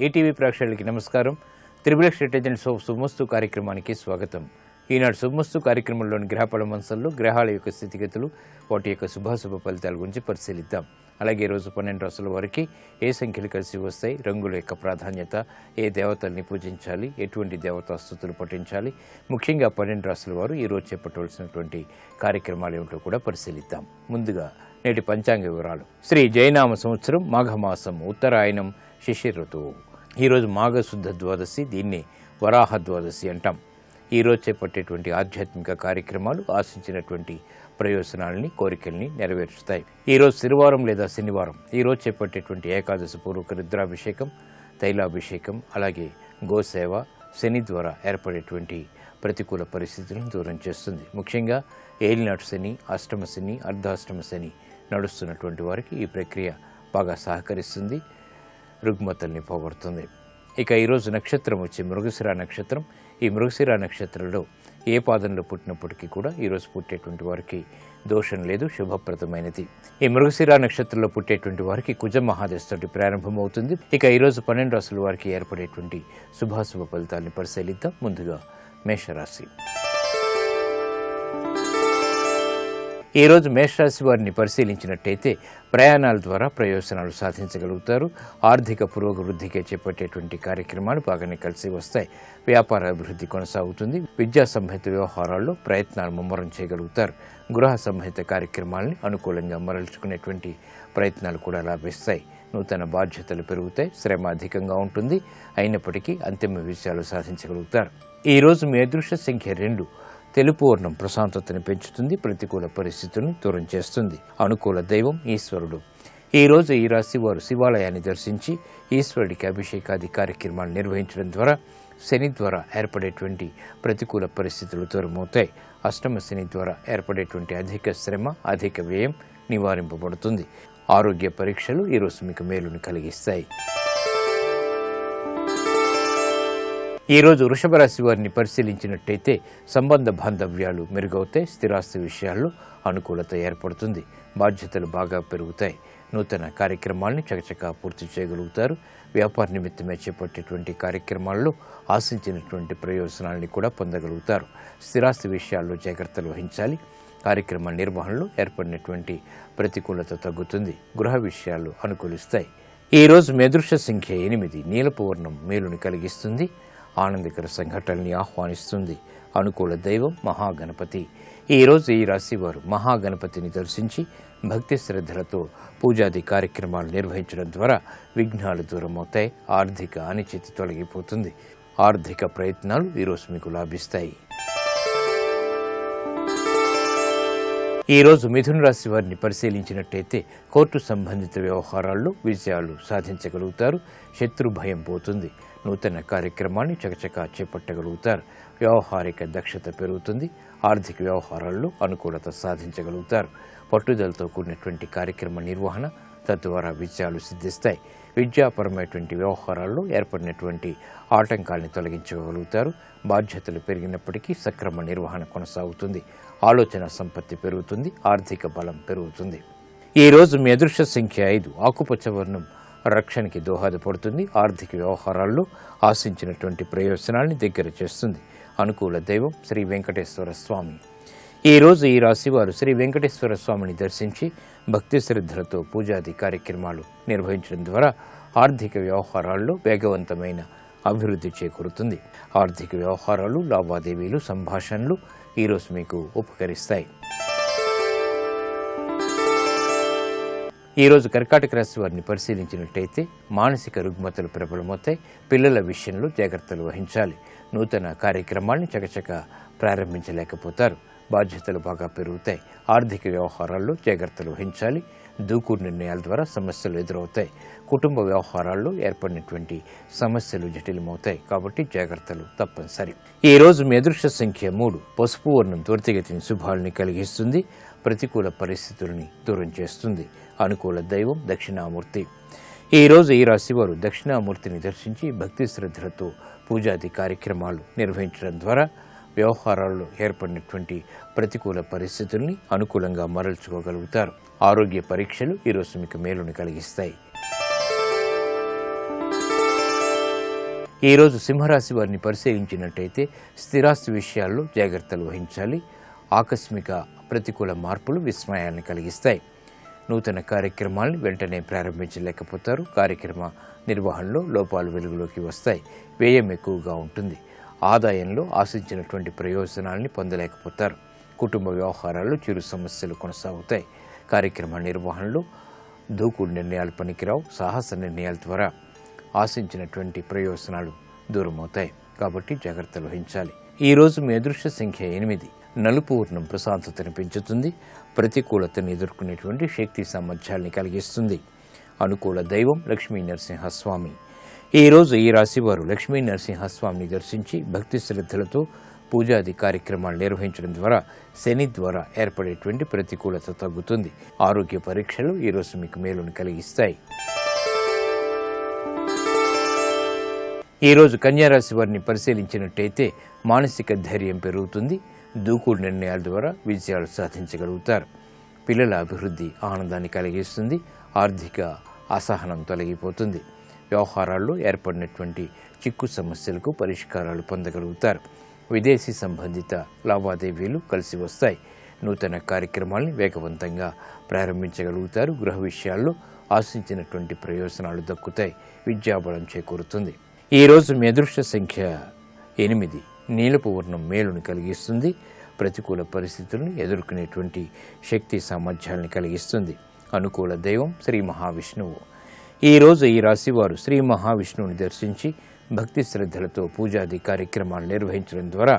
ETV ప్రేక్షకులకి నమస్కారం. Triple strategies of శుభమస్తు కార్యక్రమానికి స్వాగతం. ఈనాడు శుభమస్తు కార్యక్రమంలోని గ్రహఫల మంచంలో గ్రహాల యొక్క స్థితిగతులు, వాటి యొక్క శుభాశుభ ఫలితాల గురించి పరిశీలిద్దాం. అలాగే ఈరోజు 12 రాసుల వారికి ఏ సంఖ్యలు కలిసి వస్తాయి, రంగుల యొక్క ప్రాధాన్యత, ఏ దేవతల్ని పూజించాలి, ఎటువంటి దేవతా స్తుతులు పఠించాలి, ముఖ్యంగా 12 రాసుల వారు ఈరోజు చేపట్టవలసినటువంటి కార్యక్రమాలు ఏమిటో కూడా పరిశీలిద్దాం. ముందుగా నేటి పంచాంగ వివరాలు. శ్రీ జయనామ సంవత్సరం మాఘమాసం ఉత్తరాయణం శిశిర ఋతువు. ఈరోజు మాఘశుద్ధ ద్వాదశి, దీన్ని వరాహ ద్వాదశి అంటాం. ఈరోజు చేపట్టేటువంటి ఆధ్యాత్మిక కార్యక్రమాలు ఆశించినటువంటి ప్రయోజనాలని, కోరికల్ని నెరవేర్చుతాయి. ఈరోజు శనివారం లేదా శనివారం. ఈరోజు చేపట్టేటువంటి ఏకాదశి పూర్వక రుద్రాభిషేకం, తైలాభిషేకం, అలాగే గోసేవ శని ద్వారా ఏర్పడేటువంటి ప్రతికూల పరిస్థితులను దూరం చేస్తుంది. ముఖ్యంగా ఏలినాటి శని, అష్టమ శని, అర్ధాష్టమ శని నడుస్తున్నటువంటి వారికి ఈ ప్రక్రియ బాగా సహకరిస్తుంది, రుగ్మతల్ని పోగొడుతుంది. ఇక ఈరోజు నక్షత్రం వచ్చి మృగశిర నక్షత్రం. ఈ మృగశిర నక్షత్రంలో ఏ పాదంలో పుట్టినప్పటికీ కూడా ఈరోజు పుట్టేటువంటి వారికి దోషం లేదు, శుభప్రదమైనది. ఈ మృగశిర నక్షత్రంలో పుట్టేటువంటి వారికి కుజ మహాదశతోటి ప్రారంభమవుతుంది. ఇక ఈరోజు 12 రాసుల వారికి ఏర్పడేటువంటి శుభాశుభ ఫలితాన్ని పరిశీలిద్దాం. ముందుగా మేషరాశి. ఈరోజు మేషరాశి వారిని పరిశీలించినట్టయితే ప్రయాణాల ద్వారా ప్రయోజనాలు సాధించగలుగుతారు. ఆర్థిక పురోభివృద్ధికి చేపట్టేటువంటి కార్యక్రమాలు బాగానే కలిసి వస్తాయి. వ్యాపార అభివృద్ధి కొనసాగుతుంది. విద్యా సంహిత వ్యవహారాల్లో ప్రయత్నాలు ముమ్మరం చేయగలుగుతారు. గృహ సంహిత కార్యక్రమాలని అనుకూలంగా మరల్చుకునేటువంటి ప్రయత్నాలు కూడా లాభిస్తాయి. నూతన బాధ్యతలు పెరుగుతాయి. శ్రమ అధికంగా ఉంటుంది. అయినప్పటికీ అంతిమ విజయాలు సాధించగలుగుతారు. ఈరోజు మీ అదృష్ట సంఖ్య 2. తెలుపు వర్ణం ప్రశాంతతను పెంచుతుంది, ప్రతికూల పరిస్థితులను దూరం చేస్తుంది. అనుకూల దైవం ఈశ్వరుడు. ఈరోజు ఈ రాశి వారు శివాలయాన్ని దర్శించి ఈశ్వరుడికి అభిషేకాది కార్యక్రమాలు నిర్వహించడం ద్వారా శని ద్వారా ఏర్పడేటువంటి ప్రతికూల పరిస్థితులు దూరమవుతాయి. అష్టమ శని ద్వారా ఏర్పడేటువంటి అధిక శ్రమ, అధిక వ్యయం నివారింపబడుతుంది. ఆరోగ్య పరీక్షలు ఈరోజు మీకు మేలును కలిగిస్తాయి. ఈరోజు వృషభ రాశి వారిని పరిశీలించినట్టయితే సంబంధ బాంధవ్యాలు మెరుగవుతాయి. స్థిరాస్తి విషయాల్లో అనుకూలత ఏర్పడుతుంది. బాధ్యతలు బాగా పెరుగుతాయి. నూతన కార్యక్రమాలను చకచకా పూర్తి చేయగలుగుతారు. వ్యాపార నిమిత్తమే చేపట్టేటువంటి కార్యక్రమాల్లో ఆశించినటువంటి ప్రయోజనాలని కూడా పొందగలుగుతారు. స్థిరాస్తి విషయాల్లో జాగ్రత్తలు వహించాలి. కార్యక్రమ నిర్వహణలో ఏర్పడినటువంటి ప్రతికూలత తగ్గుతుంది. గృహ విషయాలు అనుకూలిస్తాయి. ఈరోజు మీ అదృష్ట సంఖ్య 8. నీలపు వర్ణం మేలుని కలిగిస్తుంది. ఆనందకర సంఘటనల్ని ఆహ్వానిస్తుంది. అనుకూల దైవం మహాగణపతి. ఈరోజు ఈ రాశి వారు మహాగణపతిని దర్శించి భక్తి శ్రద్ధలతో పూజాది కార్యక్రమాలు నిర్వహించడం ద్వారా విఘ్నాలు దూరమవుతాయి. ఆర్థిక అనిశ్చితి తొలగిపోతుంది. ఆర్థిక ప్రయత్నాలు ఈరోజు మీకు లాభిస్తాయి. ఈరోజు మిథున రాశి వారిని పరిశీలించినట్టయితే కోర్టు సంబంధిత వ్యవహారాల్లో విజయాలు సాధించగలుగుతారు. శత్రు భయం పోతుంది. నూతన కార్యక్రమాన్ని చకచకా చేపట్టగలుగుతారు. వ్యవహారిక దక్షత పెరుగుతుంది. ఆర్థిక వ్యవహారాల్లో అనుకూలత సాధించగలుగుతారు. పట్టుదలతో కూడినటువంటి కార్యక్రమ నిర్వహణ తద్వారా విజయాలు సిద్ధిస్తాయి. విద్యాపరమైనటువంటి వ్యవహారాల్లో ఏర్పడినటువంటి ఆటంకాలను తొలగించగలుగుతారు. బాధ్యతలు పెరిగినప్పటికీ సక్రమ నిర్వహణ కొనసాగుతుంది. ఆలోచన సంపత్తి పెరుగుతుంది. ఆర్థిక బలం పెరుగుతుంది. ఈరోజు మీ అదృష్ట సంఖ్య 5. ఆకుపచ్చ వర్ణం రక్షణకి దోహదపడుతుంది. ఆర్థిక వ్యవహారాల్లో ఆశించినటువంటి ప్రయోజనాల్ని దగ్గర చేస్తుంది. అనుకూల దైవం శ్రీ వెంకటేశ్వర స్వామి. ఈరోజు ఈ రాశి వారు శ్రీ వెంకటేశ్వర స్వామిని దర్శించి భక్తి శ్రద్ధలతో పూజాది కార్యక్రమాలు నిర్వహించడం ద్వారా ఆర్థిక వ్యవహారాల్లో వేగవంతమైన అభివృద్ధి చేకూరుతుంది. ఆర్థిక వ్యవహారాలు, లావాదేవీలు, సంభాషణలు ఈరోజు మీకు ఉపకరిస్తాయి. ఈరోజు కర్కాటక రాశి వారిని పరిశీలించినట్టయితే మానసిక రుగ్మతలు ప్రబలమవుతాయి. పిల్లల విషయంలో జాగ్రత్తలు వహించాలి. నూతన కార్యక్రమాల్ని చకచకా ప్రారంభించలేకపోతారు. బాధ్యతలు బాగా పెరుగుతాయి. ఆర్థిక వ్యవహారాల్లో జాగ్రత్తలు వహించాలి. దూకుడు నిర్ణయాల ద్వారా సమస్యలు ఎదురవుతాయి. కుటుంబ వ్యవహారాల్లో ఏర్పడినటువంటి సమస్యలు జటిలమవుతాయి. కాబట్టి జాగ్రత్తలు తప్పనిసరి. ఈరోజు మీ అదృష్ట సంఖ్య 3. పసుపు వర్ణం త్వరితగతిని శుభాలని కలిగిస్తుంది. ప్రతికూల పరిస్థితులని దూరం చేస్తుంది. అనుకూల దైవం దక్షిణామూర్తి. ఈరోజు ఈ రాశి వారు దక్షిణామూర్తిని దర్శించి భక్తి శ్రద్ధలతో పూజాది కార్యక్రమాలు నిర్వహించడం ద్వారా వ్యవహారాల్లో ఏర్పడినటువంటి ప్రతికూల పరిస్థితుల్ని అనుకూలంగా మరల్చుకోగలుగుతారు. ఆరోగ్య పరీక్షలు ఈరోజు మీకు మేలుని కలిగిస్తాయి. ఈరోజు సింహరాశి వారిని పరిశీలించినట్టయితే స్థిరాస్తి విషయాల్లో జాగ్రత్తలు వహించాలి. ఆకస్మిక ప్రతికూల మార్పులు విస్మయాన్ని కలిగిస్తాయి. నూతన కార్యక్రమాలను వెంటనే ప్రారంభించలేకపోతారు. కార్యక్రమ నిర్వహణలో లోపాలు వెలుగులోకి వస్తాయి. వ్యయం ఎక్కువగా ఉంటుంది. ఆదాయంలో ఆశించినటువంటి ప్రయోజనాల్ని పొందలేకపోతారు. కుటుంబ వ్యవహారాల్లో చిరు సమస్యలు కొనసాగుతాయి. కార్యక్రమ నిర్వహణలో దూకుడు నిర్ణయాలు పనికిరావు. సాహస నిర్ణయాల ద్వారా ఆశించినటువంటి ప్రయోజనాలు దూరమవుతాయి. కాబట్టి జాగ్రత్తలు వహించాలి. ఈరోజు మీ అదృష్ట సంఖ్య 8. నలుపు వర్ణం ప్రశాంతతను పెంచుతుంది. ప్రతికూలతను ఎదుర్కొనేటువంటి శక్తి సామర్థ్యాల్ని కలిగిస్తుంది. అనుకూల దైవం లక్ష్మీ నరసింహస్వామి. ఈరోజు ఈ రాశి వారు లక్ష్మీ నరసింహస్వామిని దర్శించి భక్తి శ్రద్ధలతో పూజాది కార్యక్రమాలు నిర్వహించడం ద్వారా శని ద్వారా ఏర్పడేటువంటి ప్రతికూలత తగ్గుతుంది. ఆరోగ్య పరీక్షలు ఈరోజు మీకు మేలును కలిగిస్తాయి. ఈరోజు కన్యారాశి వారిని పరిశీలించినట్టయితే మానసిక ధైర్యం పెరుగుతుంది. దూకుడు నిర్ణయాల ద్వారా విజయాలు సాధించగలుగుతారు. పిల్లల అభివృద్ధి ఆనందాన్ని కలిగిస్తుంది. ఆర్థిక అసహనం తొలగిపోతుంది. వ్యవహారాల్లో ఏర్పడినటువంటి చిక్కు సమస్యలకు పరిష్కారాలు పొందగలుగుతారు. విదేశీ సంబంధిత లావాదేవీలు కలిసి వస్తాయి. నూతన కార్యక్రమాల్ని వేగవంతంగా ప్రారంభించగలుగుతారు. గృహ విషయాల్లో ఆశించినటువంటి ప్రయోజనాలు దక్కుతాయి. విద్యాబలం చేకూరుతుంది. ఈరోజు మీ అదృష్ట సంఖ్య 8. నీలపు వర్ణం మేలును కలిగిస్తుంది. ప్రతికూల పరిస్థితులను ఎదుర్కొనేటువంటి శక్తి సామర్థ్యాలను కలిగిస్తుంది. అనుకూల దైవం శ్రీ మహావిష్ణువు. ఈరోజు ఈ రాశివారు శ్రీ మహావిష్ణువుని దర్శించి భక్తి శ్రద్ధలతో పూజాది కార్యక్రమాలు నిర్వహించడం ద్వారా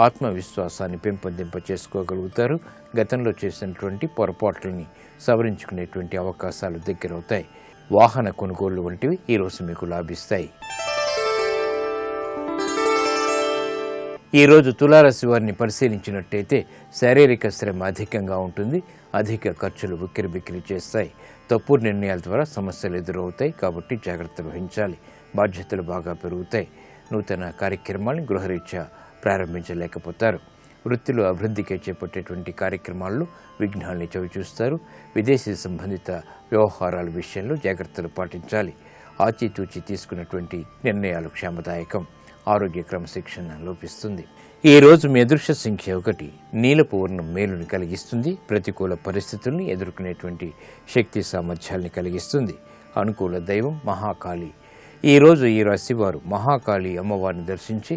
ఆత్మవిశ్వాసాన్ని పెంపొందింప చేసుకోగలుగుతారు. గతంలో చేసినటువంటి పొరపాట్లని సవరించుకునేటువంటి అవకాశాలు దగ్గరవుతాయి. వాహన కొనుగోళ్లు వంటివి ఈరోజు మీకు లాభిస్తాయి. ఈరోజు తులారాశి వారిని పరిశీలించినట్టయితే శారీరక శ్రమ అధికంగా ఉంటుంది. అధిక ఖర్చులు ఉక్కిరిబిక్కిరి చేస్తాయి. తప్పుడు నిర్ణయాల ద్వారా సమస్యలు ఎదురవుతాయి. కాబట్టి జాగ్రత్తలు వహించాలి. బాధ్యతలు బాగా పెరుగుతాయి. నూతన కార్యక్రమాలను గృహరీత్యా ప్రారంభించలేకపోతారు. వృత్తిలో అభివృద్ధికి చేపట్టేటువంటి కార్యక్రమాల్లో విఘ్నాల్ని చవిచూస్తారు. విదేశీ సంబంధిత వ్యవహారాల విషయంలో జాగ్రత్తలు పాటించాలి. ఆచితూచి తీసుకున్నటువంటి నిర్ణయాలు క్షేమదాయకం. ఆరోగ్య క్రమశిక్షణ లోపిస్తుంది. ఈ రోజు మీ అదృష్ట సంఖ్య 1. నీలపు వర్ణం మేలుని కలిగిస్తుంది. ప్రతికూల పరిస్థితుల్ని ఎదుర్కొనేటువంటి శక్తి సామర్థ్యాల్ని కలిగిస్తుంది. అనుకూల దైవం మహాకాళి. ఈరోజు ఈ రాశివారు మహాకాళి అమ్మవారిని దర్శించి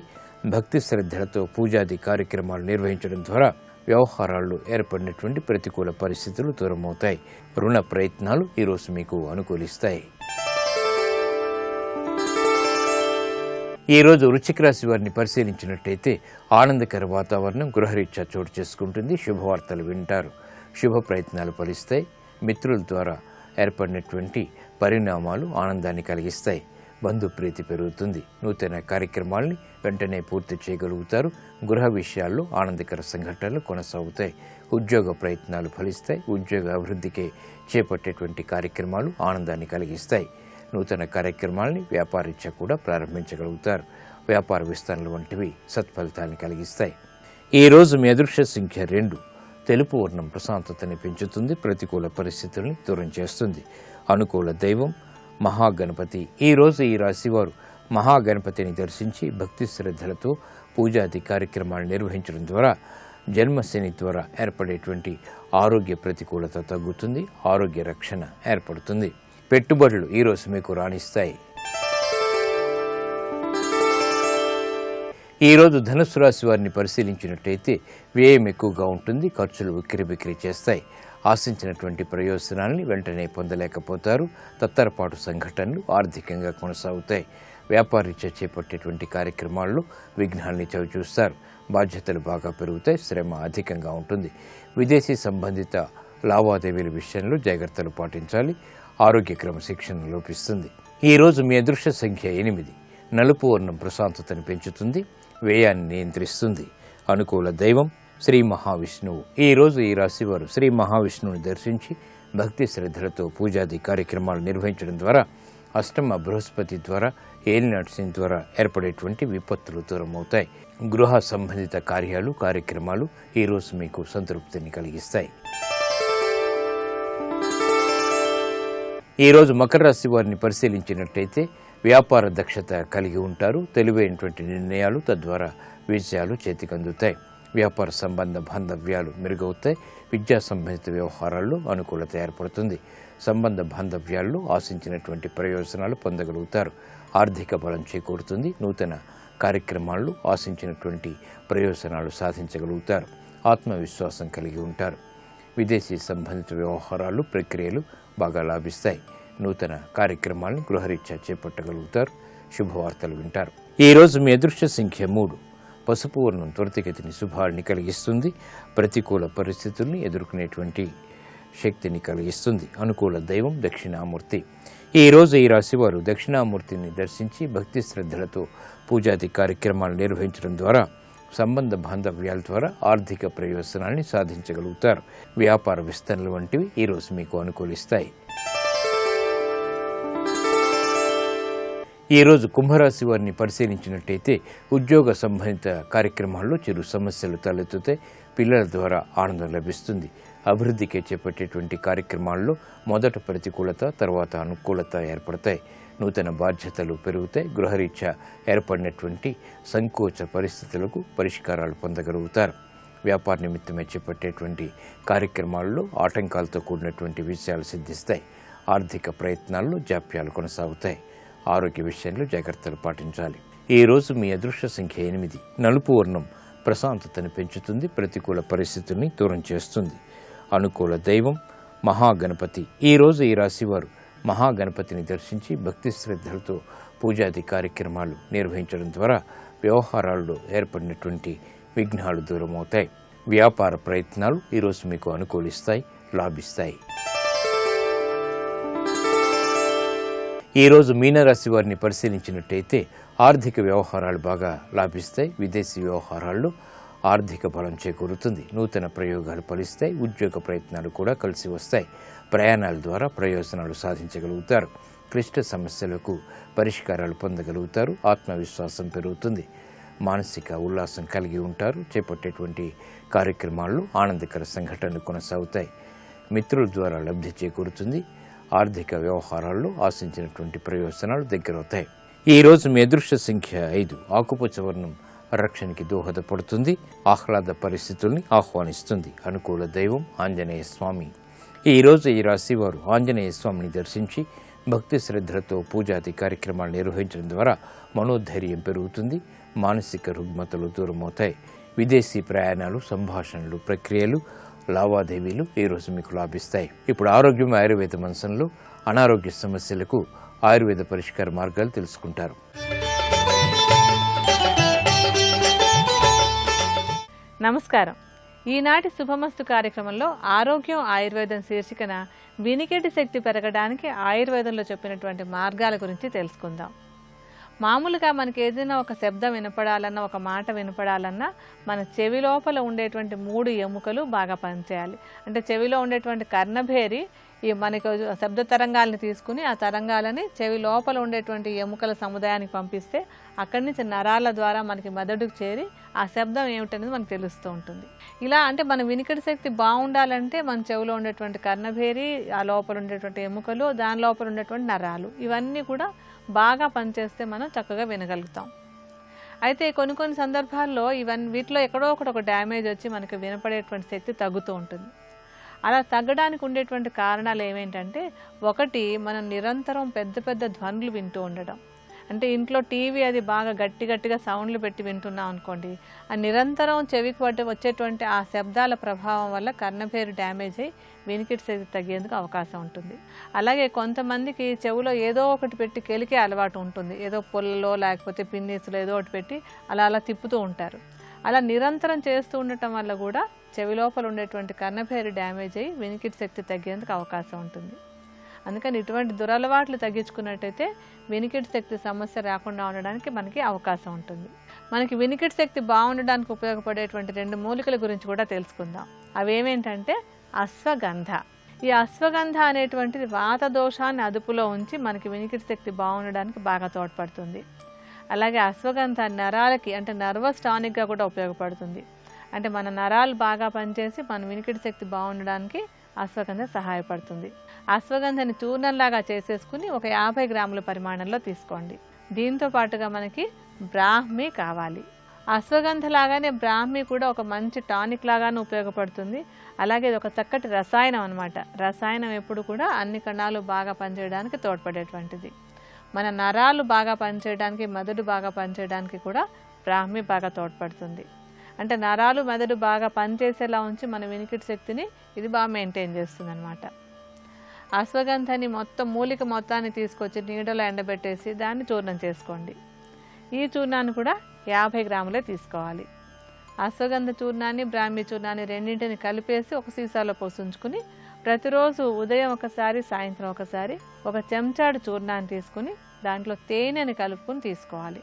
భక్తి శ్రద్ధలతో పూజాది కార్యక్రమాలు నిర్వహించడం ద్వారా వ్యవహారాల్లో ఏర్పడినటువంటి ప్రతికూల పరిస్థితులు దూరమవుతాయి. రుణ ప్రయత్నాలు ఈరోజు మీకు అనుకూలిస్తాయి. ఈరోజు వృశ్చిక రాశి వారిని పరిశీలించినట్టయితే ఆనందకర వాతావరణం గృహరీత్యా చోటు చేసుకుంటుంది. శుభవార్తలు వింటారు. శుభ ప్రయత్నాలు ఫలిస్తాయి. మిత్రుల ద్వారా ఏర్పడినటువంటి పరిణామాలు ఆనందాన్ని కలిగిస్తాయి. బంధుప్రీతి పెరుగుతుంది. నూతన కార్యక్రమాల్ని వెంటనే పూర్తి చేయగలుగుతారు. గృహ విషయాల్లో ఆనందకర సంఘటనలు కొనసాగుతాయి. ఉద్యోగ ప్రయత్నాలు ఫలిస్తాయి. ఉద్యోగ అభివృద్ధికి చేపట్టేటువంటి కార్యక్రమాలు ఆనందాన్ని కలిగిస్తాయి. నూతన కార్యక్రమాల్ని వ్యాపారీత్యా కూడా ప్రారంభించగలుగుతారు. వ్యాపార విస్తరణలు వంటివి సత్ఫలితాన్ని కలిగిస్తాయి. ఈరోజు మీ అదృష్ట సంఖ్య 2. తెలుపు వర్ణం ప్రశాంతతని పెంచుతుంది. ప్రతికూల పరిస్థితుల్ని దూరం చేస్తుంది. అనుకూల దైవం మహాగణపతి. ఈరోజు ఈ రాశివారు మహాగణపతిని దర్శించి భక్తి శ్రద్ధలతో పూజాది కార్యక్రమాలు నిర్వహించడం ద్వారా జన్మశని ద్వారా ఏర్పడేటువంటి ఆరోగ్య ప్రతికూలత తగ్గుతుంది. ఆరోగ్య రక్షణ ఏర్పడుతుంది. పెట్టుబడులు ఈరోజు మీకు రాణిస్తాయి. ఈరోజు ధనుస్సు రాశి వారిని పరిశీలించినట్టయితే వ్యయం ఎక్కువగా ఉంటుంది. ఖర్చులు ఉక్కిరిబిక్కిరి చేస్తాయి. ఆశించినటువంటి ప్రయోజనాల్ని వెంటనే పొందలేకపోతారు. తత్తరపాటు సంఘటనలు ఆర్థికంగా కొనసాగుతాయి. వ్యాపారీత్యా చేపట్టేటువంటి కార్యక్రమాల్లో విఘ్నాల్ని చవిచూస్తారు. బాధ్యతలు బాగా పెరుగుతాయి. శ్రమ అధికంగా ఉంటుంది. విదేశీ సంబంధిత లావాదేవీల విషయంలో జాగ్రత్తలు పాటించాలి. ఆరోగ్య క్రమశిక్షణ లోపిస్తుంది. ఈరోజు మీ అదృష్ట సంఖ్య 8. నలుపు వర్ణం ప్రశాంతతను పెంచుతుంది. వ్యయాన్ని నియంత్రిస్తుంది. అనుకూల దైవం శ్రీ మహావిష్ణువు. ఈరోజు ఈ రాశివారు శ్రీ మహావిష్ణువుని దర్శించి భక్తి శ్రద్ధలతో పూజాది కార్యక్రమాలు నిర్వహించడం ద్వారా అష్టమ బృహస్పతి ద్వారా ఏలినాటి శని ద్వారా ఏర్పడేటువంటి విపత్తులు దూరమవుతాయి. గృహ సంబంధిత కార్యక్రమాలు ఈరోజు మీకు సంతృప్తిని కలిగిస్తాయి. ఈరోజు మకర రాశి వారిని పరిశీలించినట్టయితే వ్యాపార దక్షత కలిగి ఉంటారు. తెలివైనటువంటి నిర్ణయాలు తద్వారా విజయాలు చేతికందుతాయి. వ్యాపార సంబంధ బాంధవ్యాలు మెరుగవుతాయి. విద్యా సంబంధిత వ్యవహారాల్లో అనుకూలత ఏర్పడుతుంది. సంబంధ బాంధవ్యాల్లో ఆశించినటువంటి ప్రయోజనాలు పొందగలుగుతారు. ఆర్థిక బలం చేకూరుతుంది. నూతన కార్యక్రమాల్లో ఆశించినటువంటి ప్రయోజనాలు సాధించగలుగుతారు. ఆత్మవిశ్వాసం కలిగి ఉంటారు. విదేశీ సంబంధిత వ్యవహారాలు ప్రక్రియలు బాగా లాభిస్తాయి. నూతన కార్యక్రమాలను గృహరీత్యా చేపట్టగలుగుతారు. శుభవార్తలు వింటారు. ఈరోజు మీ అదృష్ట సంఖ్య 3. పసుపు వర్ణం త్వరితగతిని శుభాన్ని కలిగిస్తుంది. ప్రతికూల పరిస్థితుల్ని ఎదుర్కొనేటువంటి శక్తిని కలిగిస్తుంది. అనుకూల దైవం దక్షిణామూర్తి. ఈరోజు ఈ రాశివారు దక్షిణామూర్తిని దర్శించి భక్తి శ్రద్ధలతో పూజాది కార్యక్రమాలు నిర్వహించడం ద్వారా సంబంధ బాంధవ్యాల ద్వారా ఆర్థిక ప్రయోజనాన్ని సాధించగలుగుతారు. వ్యాపార విస్తరణలు వంటివి ఈరోజు మీకు అనుకూలిస్తాయి. ఈరోజు కుంభరాశి వారిని పరిశీలించినట్టయితే ఉద్యోగ సంబంధిత కార్యక్రమాల్లో చిరు సమస్యలు తలెత్తుతాయి. పిల్లల ద్వారా ఆనందం లభిస్తుంది. అభివృద్ధికి చేపట్టేటువంటి కార్యక్రమాల్లో మొదట ప్రతికూలత, తర్వాత అనుకూలత ఏర్పడతాయి. నూతన బాధ్యతలు పెరుగుతాయి. గృహరీత్యా ఏర్పడినటువంటి సంకోచ పరిస్థితులకు పరిష్కారాలు పొందగలుగుతారు. వ్యాపార నిమిత్తమే చేపట్టేటువంటి కార్యక్రమాల్లో ఆటంకాలతో కూడినటువంటి విషయాలు సిద్ధిస్తాయి. ఆర్థిక ప్రయత్నాల్లో జాప్యాలు కొనసాగుతాయి. ఆరోగ్య విషయంలో జాగ్రత్తలు పాటించాలి. ఈరోజు మీ అదృష్ట సంఖ్య 8. నలుపు వర్ణం ప్రశాంతతను పెంచుతుంది. ప్రతికూల పరిస్థితుల్ని దూరం చేస్తుంది. అనుకూల దైవం మహాగణపతి. ఈరోజు ఈ రాశివారు మహాగణపతిని దర్శించి భక్తి శ్రద్ధలతో పూజాది కార్యక్రమాలు నిర్వహించడం ద్వారా వ్యవహారాల్లో ఏర్పడినటువంటి విఘ్నాలు దూరమవుతాయి. వ్యాపార ప్రయత్నాలు ఈరోజు మీకు అనుకూలిస్తాయి, లాభిస్తాయి. ఈరోజు మీనరాశి వారిని పరిశీలించినట్టయితే ఆర్థిక వ్యవహారాలు బాగా లాభిస్తాయి. విదేశీ వ్యవహారాల్లో ఆర్థిక బలం చేకూరుతుంది. నూతన ప్రయోగాలు ఫలిస్తాయి. ఉద్యోగ ప్రయత్నాలు కూడా కలిసి వస్తాయి. ప్రయాణాల ద్వారా ప్రయోజనాలు సాధించగలుగుతారు. క్లిష్ట సమస్యలకు పరిష్కారాలు పొందగలుగుతారు. ఆత్మవిశ్వాసం పెరుగుతుంది. మానసిక ఉల్లాసం కలిగి ఉంటారు. చేపట్టేటువంటి కార్యక్రమాల్లో ఆనందకర సంఘటనలు కొనసాగుతాయి. మిత్రుల ద్వారా లబ్ధి చేకూరుతుంది. ఆర్థిక వ్యవహారాల్లో ఆశించినటువంటి ప్రయోజనాలు దగ్గరవుతాయి. ఈరోజు మీ అదృష్ట సంఖ్య 5. ఆకుపచ్చ వర్ణం రక్షణకి దోహదపడుతుంది. ఆహ్లాద పరిస్థితుల్ని ఆహ్వానిస్తుంది. అనుకూల దైవం ఆంజనేయ స్వామి. ఈరోజు ఈ రాశి వారు ఆంజనేయ స్వామిని దర్శించి భక్తి శ్రద్ధలతో పూజాది కార్యక్రమాలు నిర్వహించడం ద్వారా మనోధైర్యం పెరుగుతుంది. మానసిక రుగ్మతలు దూరమవుతాయి. విదేశీ ప్రయాణాలు, సంభాషణలు, ప్రక్రియలు, లావాదేవీలు ఈరోజు మీకు లాభిస్తాయి. ఇప్పుడు ఆరోగ్యం ఆయుర్వేద మనసంలో అనారోగ్య సమస్యలకు ఆయుర్వేద పరిష్కార మార్గాలు తెలుసుకుంటారు. నమస్కారం. ఈనాటి శుభమస్తు కార్యక్రమంలో ఆరోగ్యం ఆయుర్వేదం శీర్షికన వినికిడి శక్తి పెరగడానికి ఆయుర్వేదంలో చెప్పినటువంటి మార్గాల గురించి తెలుసుకుందాం. మామూలుగా మనకి ఏదైనా ఒక శబ్దం వినపడాలన్నా, ఒక మాట వినపడాలన్నా మన చెవి లోపల ఉండేటువంటి 3 ఎముకలు బాగా పనిచేయాలి. అంటే చెవిలో ఉండేటువంటి కర్ణభేరి ఈ మనకు శబ్ద తరంగాలను తీసుకుని ఆ తరంగాలని చెవి లోపల ఉండేటువంటి ఎముకల సముదాయానికి పంపిస్తే అక్కడి నుంచి నరాల ద్వారా మనకి మెదడుకు చేరి ఆ శబ్దం ఏమిటనేది మనకు తెలుస్తూ ఉంటుంది. ఇలా అంటే మన వినికిడి శక్తి బాగుండాలంటే మన చెవిలో ఉండేటువంటి కర్ణభేరి, ఆ లోపల ఉండేటువంటి ఎముకలు, దాని లోపల ఉండేటువంటి నరాలు ఇవన్నీ కూడా బాగా పనిచేస్తే మనం చక్కగా వినగలుగుతాం. అయితే కొన్ని సందర్భాల్లో వీటిలో ఎక్కడో ఒక డ్యామేజ్ వచ్చి మనకి వినపడేటువంటి శక్తి తగ్గుతూ ఉంటుంది. అలా తగ్గడానికి ఉండేటువంటి కారణాలు ఏమేంటంటే, ఒకటి మనం నిరంతరం పెద్ద ధ్వనులు వింటూ ఉండడం. అంటే ఇంట్లో టీవీ అది బాగా గట్టిగా సౌండ్లు పెట్టి వింటున్నాం అనుకోండి, ఆ నిరంతరం చెవికి వచ్చేటువంటి ఆ శబ్దాల ప్రభావం వల్ల కర్ణభేరు డ్యామేజ్ అయ్యి వినికిడి శక్తి తగ్గేందుకు అవకాశం ఉంటుంది. అలాగే కొంతమందికి చెవిలో ఏదో ఒకటి పెట్టి కెలికే అలవాటు ఉంటుంది. ఏదో పుల్లలో లేకపోతే పిన్నీసులో ఏదో ఒకటి పెట్టి అలా తిప్పుతూ ఉంటారు. అలా నిరంతరం చేస్తూ ఉండటం వల్ల కూడా చెవి లోపల ఉండేటువంటి కర్ణభేరు డ్యామేజ్ అయ్యి వినికిడి శక్తి తగ్గేందుకు అవకాశం ఉంటుంది. అందుకని ఇటువంటి దురలవాట్లు తగ్గించుకున్నట్టయితే వినికిడి శక్తి సమస్య రాకుండా ఉండడానికి మనకి అవకాశం ఉంటుంది. మనకి వినికిడి శక్తి బాగుండడానికి ఉపయోగపడేటువంటి 2 మూలికల గురించి కూడా తెలుసుకుందాం. అవేమేంటంటే అశ్వగంధ. ఈ అశ్వగంధ అనేటువంటిది వాత దోషాన్ని అదుపులో ఉంచి మనకి వినికిడి శక్తి బాగుండడానికి బాగా తోడ్పడుతుంది. అలాగే అశ్వగంధ నరాలకి అంటే నర్వస్ టానిక్గా కూడా ఉపయోగపడుతుంది. అంటే మన నరాలు బాగా పనిచేసి మన వినికిడి శక్తి బాగుండడానికి అశ్వగంధ సహాయపడుతుంది. అశ్వగంధని చూర్ణంలాగా చేసేసుకుని ఒక 50 గ్రాముల పరిమాణంలో తీసుకోండి. దీంతో పాటుగా మనకి బ్రాహ్మి కావాలి. అశ్వగంధ లాగానే బ్రాహ్మి కూడా ఒక మంచి టానిక్ లాగానే ఉపయోగపడుతుంది. అలాగే ఇది ఒక చక్కటి రసాయనం అన్నమాట. రసాయనం ఎప్పుడు కూడా అన్ని కణాలు బాగా పనిచేయడానికి తోడ్పడేటువంటిది. మన నరాలు బాగా పనిచేయడానికి, మెదడు బాగా పనిచేయడానికి కూడా బ్రాహ్మి బాగా తోడ్పడుతుంది. అంటే నరాలు మెదడు బాగా పనిచేసేలా ఉంచి మన వినికిడి శక్తిని ఇది బాగా మెయింటైన్ చేస్తుంది అనమాట. అశ్వగంధని మూలిక మొత్తాన్ని తీసుకొచ్చి నీడలో ఎండబెట్టేసి దాన్ని చూర్ణం చేసుకోండి. ఈ చూర్ణాన్ని కూడా 50 గ్రాములే తీసుకోవాలి. అశ్వగంధ చూర్ణాన్ని, బ్రాహ్మి చూర్ణాన్ని రెండింటిని కలిపేసి ఒక సీసాలో పోసుంచుకుని ప్రతిరోజు ఉదయం ఒకసారి, సాయంత్రం ఒకసారి ఒక చెంచాడు చూర్ణాన్ని తీసుకుని దాంట్లో తేనెని కలుపుకుని తీసుకోవాలి.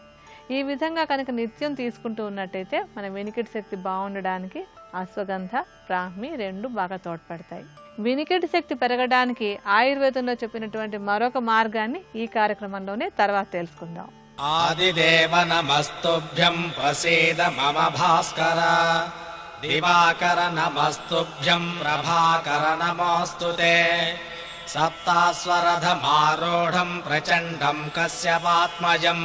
ఈ విధంగా కనుక నిత్యం తీసుకుంటూ ఉన్నట్టయితే మన వినికిడి శక్తి బాగుండడానికి అశ్వగంధ, బ్రాహ్మి రెండు బాగా తోడ్పడతాయి. వినికిడి శక్తి పెరగడానికి ఆయుర్వేదంలో చెప్పినటువంటి మరొక మార్గాన్ని ఈ కార్యక్రమంలోనే తర్వాత తెలుసుకుందాం. ఆదిదేవ నమస్తుభ్యం ప్రసీద మమ భాస్కర, దివాకర నమస్తుభ్యం ప్రభాకర నమోస్తుతే. సప్తాస్వరథమారూఢం ప్రచండం కశ్యపాత్మజం,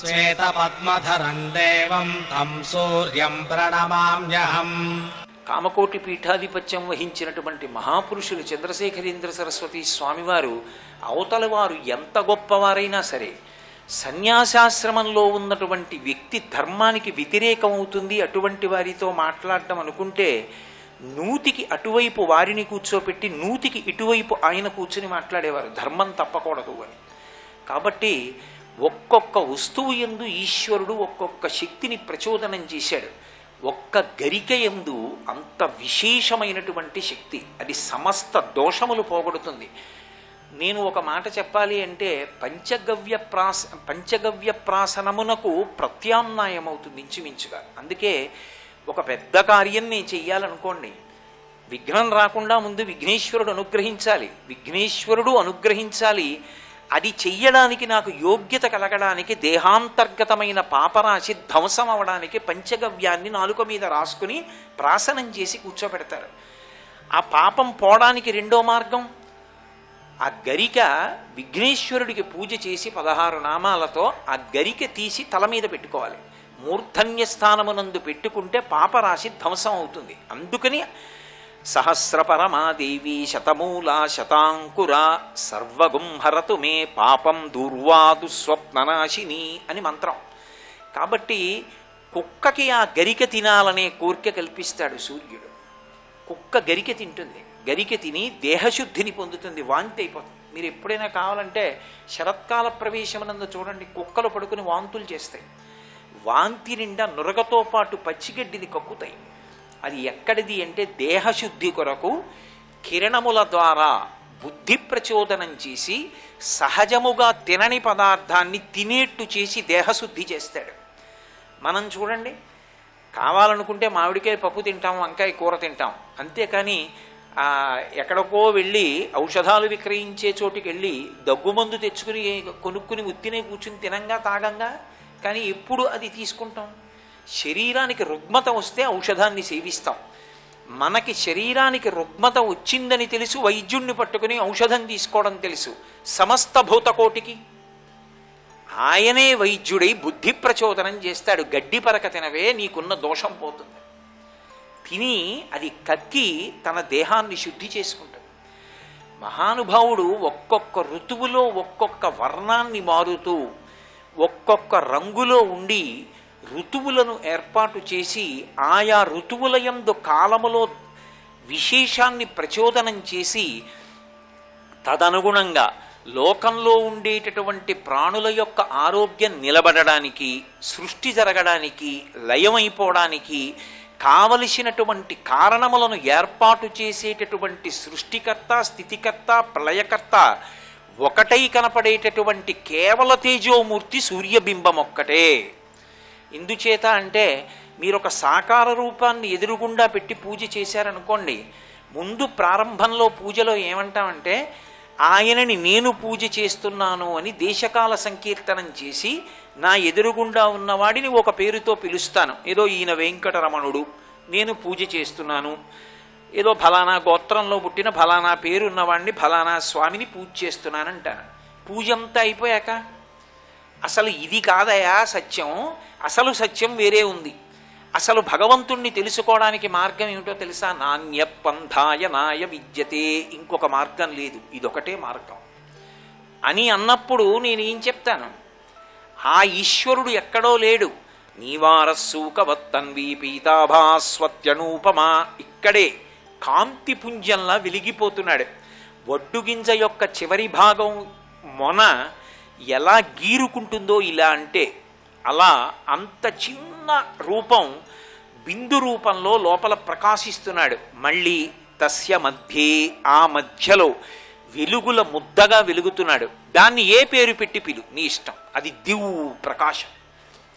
శ్వేతపద్మధరం దేవం తం సూర్యం ప్రణమామ్యహం. కామకోటి పీఠాధిపత్యం వహించినటువంటి మహాపురుషులు చంద్రశేఖరేంద్ర సరస్వతి స్వామివారు అవతల వారు ఎంత గొప్పవారైనా సరే సన్యాసాశ్రమంలో ఉన్నటువంటి వ్యక్తి ధర్మానికి వ్యతిరేకమవుతుంది అటువంటి వారితో మాట్లాడటం అనుకుంటే 100కి అటువైపు వారిని కూర్చోపెట్టి 100కి ఇటువైపు ఆయన కూర్చుని మాట్లాడేవారు, ధర్మం తప్పకూడదు అని. కాబట్టి ఒక్కొక్క వస్తువు యందు ఈశ్వరుడు ఒక్కొక్క శక్తిని ప్రచోదనం చేశాడు. ఒక్క గరిక యందు అంత విశేషమైనటువంటి శక్తి, అది సమస్త దోషములు పోగొడుతుంది. నేను ఒక మాట చెప్పాలి అంటే పంచగవ్య ప్రాసనమునకు ప్రత్యామ్నాయమవుతుంది ఇంచుమించుగా. అందుకే ఒక పెద్ద కార్యం నేను చెయ్యాలనుకోండి, విఘ్నం రాకుండా ముందు విఘ్నేశ్వరుడు అనుగ్రహించాలి. అది చెయ్యడానికి నాకు యోగ్యత కలగడానికి, దేహాంతర్గతమైన పాపరాశి ధ్వంసం అవడానికి పంచగవ్యాన్ని నాలుక మీద రాసుకుని ప్రాసనం చేసి కూర్చోబెడతారు. ఆ పాపం పోవడానికి రెండో మార్గం, ఆ గరిక విఘ్నేశ్వరుడికి పూజ చేసి 16 నామాలతో ఆ గరిక తీసి తల మీద పెట్టుకోవాలి. మూర్ధన్య స్థానమునందు పెట్టుకుంటే పాపరాశి ధ్వంసం అవుతుంది. అందుకని సహస్రపరమాదేవి శతమూలా శతాంకురా సర్వగుంహరతు మే పాపం దూర్వాదు స్వప్ననాశిని అని మంత్రం. కాబట్టి కుక్కకి ఆ గరిక తినాలనే కోరిక కల్పిస్తాడు సూర్యుడు. కుక్క గరిక తింటుంది, గరిక తిని దేహశుద్ధిని పొందుతుంది, వాంతి అయిపోతుంది. మీరు ఎప్పుడైనా కావాలంటే శరత్కాల ప్రవేశమునందు చూడండి, కుక్కలు పడుకుని వాంతులు చేస్తాయి. వాంతి నిండా నురగతో పాటు పచ్చిగడ్డిని కక్కుతాయి. అది ఎక్కడిది అంటే దేహశుద్ధి కొరకు కిరణముల ద్వారా బుద్ధి ప్రచోదనం చేసి సహజముగా తినని పదార్థాన్ని తినేట్టు చేసి దేహశుద్ధి చేస్తాడు. మనం చూడండి, కావాలనుకుంటే మామిడికాయ పప్పు తింటాం, వంకాయ కూర తింటాం, అంతేకాని ఎక్కడికో వెళ్ళి ఔషధాలు విక్రయించే చోటుకి వెళ్ళి దగ్గుమందు తెచ్చుకుని కొనుక్కుని ఉత్తినే కూర్చుని తినంగా తాగంగా, కానీ ఎప్పుడు అది తీసుకుంటాం? శరీరానికి రుగ్మత వస్తే ఔషధాన్ని సేవిస్తాం. మనకి శరీరానికి రుగ్మత వచ్చిందని తెలుసు, వైద్యుణ్ణి పట్టుకుని ఔషధం తీసుకోవడం తెలుసు. సమస్త భూతకోటికి ఆయనే వైద్యుడై బుద్ధి ప్రచోదనం చేస్తాడు. గడ్డి పరక తినవే, నీకున్న దోషం పోతుంది. తిని అది కక్కి తన దేహాన్ని శుద్ధి చేసుకుంటాడు. మహానుభావుడు ఒక్కొక్క ఋతువులో ఒక్కొక్క వర్ణాన్ని మారుతూ ఒక్కొక్క రంగులో ఉండి ఋతువులను ఏర్పాటు చేసి ఆయా ఋతువుల యందు కాలములో విశేషాన్ని ప్రచోదనం చేసి తదనుగుణంగా లోకంలో ఉండేటటువంటి ప్రాణుల యొక్క ఆరోగ్యం నిలబడడానికి, సృష్టి జరగడానికి, లయమైపోవడానికి కావలసినటువంటి కారణములను ఏర్పాటు చేసేటటువంటి సృష్టికర్త, స్థితికర్త, ప్రళయకర్త ఒకటై కనపడేటటువంటి కేవల తేజోమూర్తి సూర్యబింబం ఒక్కటే. ఎందుచేత అంటే మీరు ఒక సాకార రూపాన్ని ఎదురుగుండా పెట్టి పూజ చేశారనుకోండి, ముందు ప్రారంభంలో పూజలో ఏమంటామంటే ఆయనని నేను పూజ చేస్తున్నాను అని దేశకాల సంకీర్తనం చేసి నా ఎదురుగుండా ఉన్నవాడిని ఒక పేరుతో పిలుస్తాను. ఏదో ఈయన వెంకటరమణుడు, నేను పూజ చేస్తున్నాను. ఏదో ఫలానా గోత్రంలో పుట్టిన ఫలానా పేరున్నవాడిని ఫలానా స్వామిని పూజ చేస్తున్నానంటాను. పూజ అంతా అయిపోయాక అసలు ఇది కాదయా సత్యం, అసలు సత్యం వేరే ఉంది. అసలు భగవంతుణ్ణి తెలుసుకోవడానికి మార్గం ఏమిటో తెలుసా? నాణ్య పంథాయ నాయ విద్యతే, ఇంకొక మార్గం లేదు, ఇదొకటే మార్గం అని అన్నప్పుడు నేను ఏం చెప్తాను? ఆ ఈశ్వరుడు ఎక్కడో లేడు. నీవారస్సూకవత్తన్వీ పీతాభాస్వత్యనూపమా, ఇక్కడే కాంతిపుంజంలా వెలిగిపోతున్నాడు. వడ్డుగింజ యొక్క చివరి భాగం మొన ఎలా గీరుకుంటుందో ఇలా అంటే, అలా అంత చిన్న రూపం బిందు రూపంలో లోపల ప్రకాశిస్తున్నాడు. మళ్ళీ తస్య మధ్యే, ఆ మధ్యలో వెలుగుల ముద్దగా వెలుగుతున్నాడు. దాన్ని ఏ పేరు పెట్టి పిలు, నీ ఇష్టం. అది దివ్ ప్రకాశం.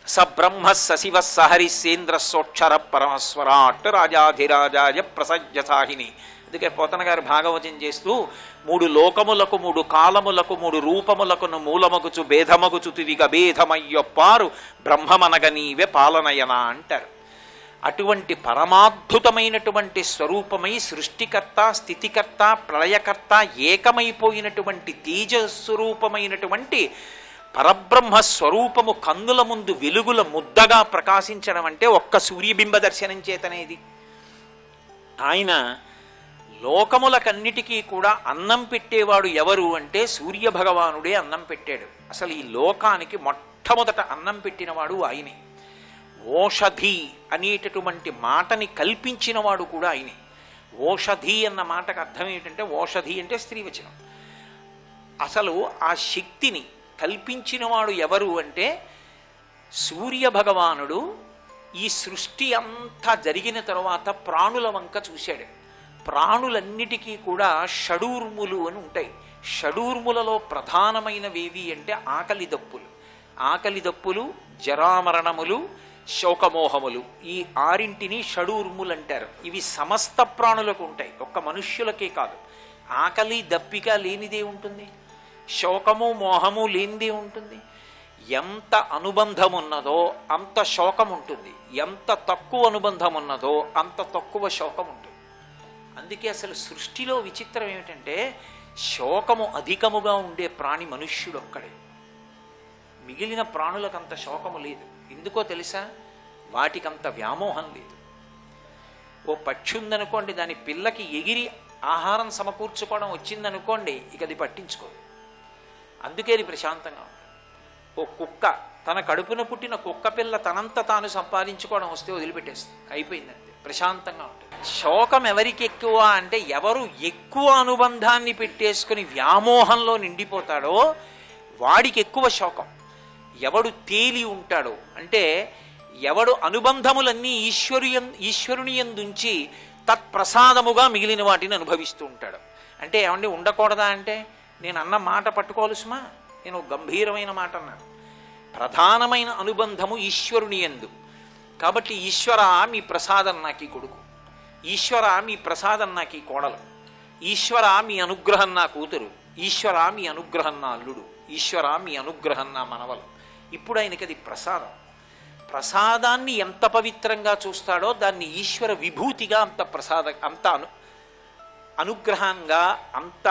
స బ్రహ్మ సశివ సహరిసేంద్ర సోక్షర పరమస్వరాట్ రాజాధిరాజాయ ప్రసజ్య సాహిని. అందుకే పోతన గారు భాగవతం చేస్తూ 3 లోకములకు 3 కాలములకు 3 రూపములకును మూలమగుచు భేదమగుచు తుదిగ భేదమయ్యొప్పారు బ్రహ్మమనగ నీవే పాలనయన అంటారు. అటువంటి పరమాద్భుతమైనటువంటి స్వరూపమై సృష్టికర్త స్థితికర్త ప్రళయకర్త ఏకమైపోయినటువంటి తేజస్వరూపమైనటువంటి పరబ్రహ్మ స్వరూపము కన్నుల ముందు వెలుగుల ముద్దగా ప్రకాశించడం అంటే ఒక్క సూర్యబింబ దర్శనం చేతనేది. ఆయన లోకములకన్నిటికీ కూడా అన్నం పెట్టేవాడు ఎవరు అంటే సూర్యభగవానుడే అన్నం పెట్టాడు. అసలు ఈ లోకానికి మొట్టమొదట అన్నం పెట్టినవాడు ఆయనే. ఓషధి అనేటటువంటి మాటని కల్పించినవాడు కూడా ఆయనే. ఓషధి అన్న మాటకు అర్థం ఏంటంటే, ఓషధి అంటే స్త్రీవచనం. అసలు ఆ శక్తిని కల్పించినవాడు ఎవరు అంటే సూర్యభగవానుడు. ఈ సృష్టి అంతా జరిగిన తరువాత ప్రాణుల వంక చూశాడు. ప్రాణులన్నిటికీ కూడా షడూర్ములు అని ఉంటాయి. షడూర్ములలో ప్రధానమైనవేవి అంటే ఆకలి దప్పులు. ఆకలి దప్పులు, జరామరణములు, శోకమోహములు, ఈ 6 షడూర్ములు అంటారు. ఇవి సమస్త ప్రాణులకు ఉంటాయి, ఒక్క మనుష్యులకే కాదు. ఆకలి దప్పిక లేనిదే ఉంటుంది, శోకము మోహము లేనిదే ఉంటుంది. ఎంత అనుబంధం ఉన్నదో అంత శోకం ఉంటుంది, ఎంత తక్కువ అనుబంధం ఉన్నదో అంత తక్కువ శోకం ఉంటుంది. అందుకే అసలు సృష్టిలో విచిత్రం ఏమిటంటే శోకము అధికముగా ఉండే ప్రాణి మనుష్యుడు ఒక్కడే. మిగిలిన ప్రాణులకు అంత శోకము లేదు. ఎందుకో తెలుసా? వాటికంత వ్యామోహం లేదు. ఓ పక్షి ఉందనుకోండి, దాని పిల్లకి ఎగిరి ఆహారం సమకూర్చుకోవడం వచ్చిందనుకోండి, ఇక అది పట్టించుకోదు. అందుకే అది ప్రశాంతంగా ఉంటుంది. ఓ కుక్క, తన కడుపున పుట్టిన కుక్క పిల్ల తనంత తాను సంపాదించుకోవడం వస్తే వదిలిపెట్టేస్తుంది, అయిపోయిందంటే ప్రశాంతంగా ఉంటుంది. శోకం ఎవరికి ఎక్కువ అంటే ఎవరు ఎక్కువ అనుబంధాన్ని పెట్టేసుకుని వ్యామోహంలో నిండిపోతాడో వాడికి ఎక్కువ శోకం. ఎవడు తేలి ఉంటాడో అంటే ఎవడు అనుబంధములన్నీ ఈశ్వరుని యందుంచి తత్ప్రసాదముగా మిగిలిన వాటిని అనుభవిస్తూ ఉంటాడు. అంటే ఏమండి ఉండకూడదా అంటే, నేను అన్న మాట పట్టుకోవాలి సుమా, నేను గంభీరమైన మాట అన్నాను. ప్రధానమైన అనుబంధము ఈశ్వరుని యందు. కాబట్టి ఈశ్వర మీ ప్రసాదం నాకీ కొడుకు, ఈశ్వర మీ ప్రసాదం నాకీ కోడలు, ఈశ్వర మీ అనుగ్రహం నా కూతురు, ఈశ్వర మీ అనుగ్రహం నా అల్లుడు, ఈశ్వర మీ అనుగ్రహం నా మనవలు. ఇప్పుడు ఆయనకి అది ప్రసాదం. ప్రసాదాన్ని ఎంత పవిత్రంగా చూస్తాడో దాన్ని ఈశ్వర విభూతిగా అంత అనుగ్రహంగా అంత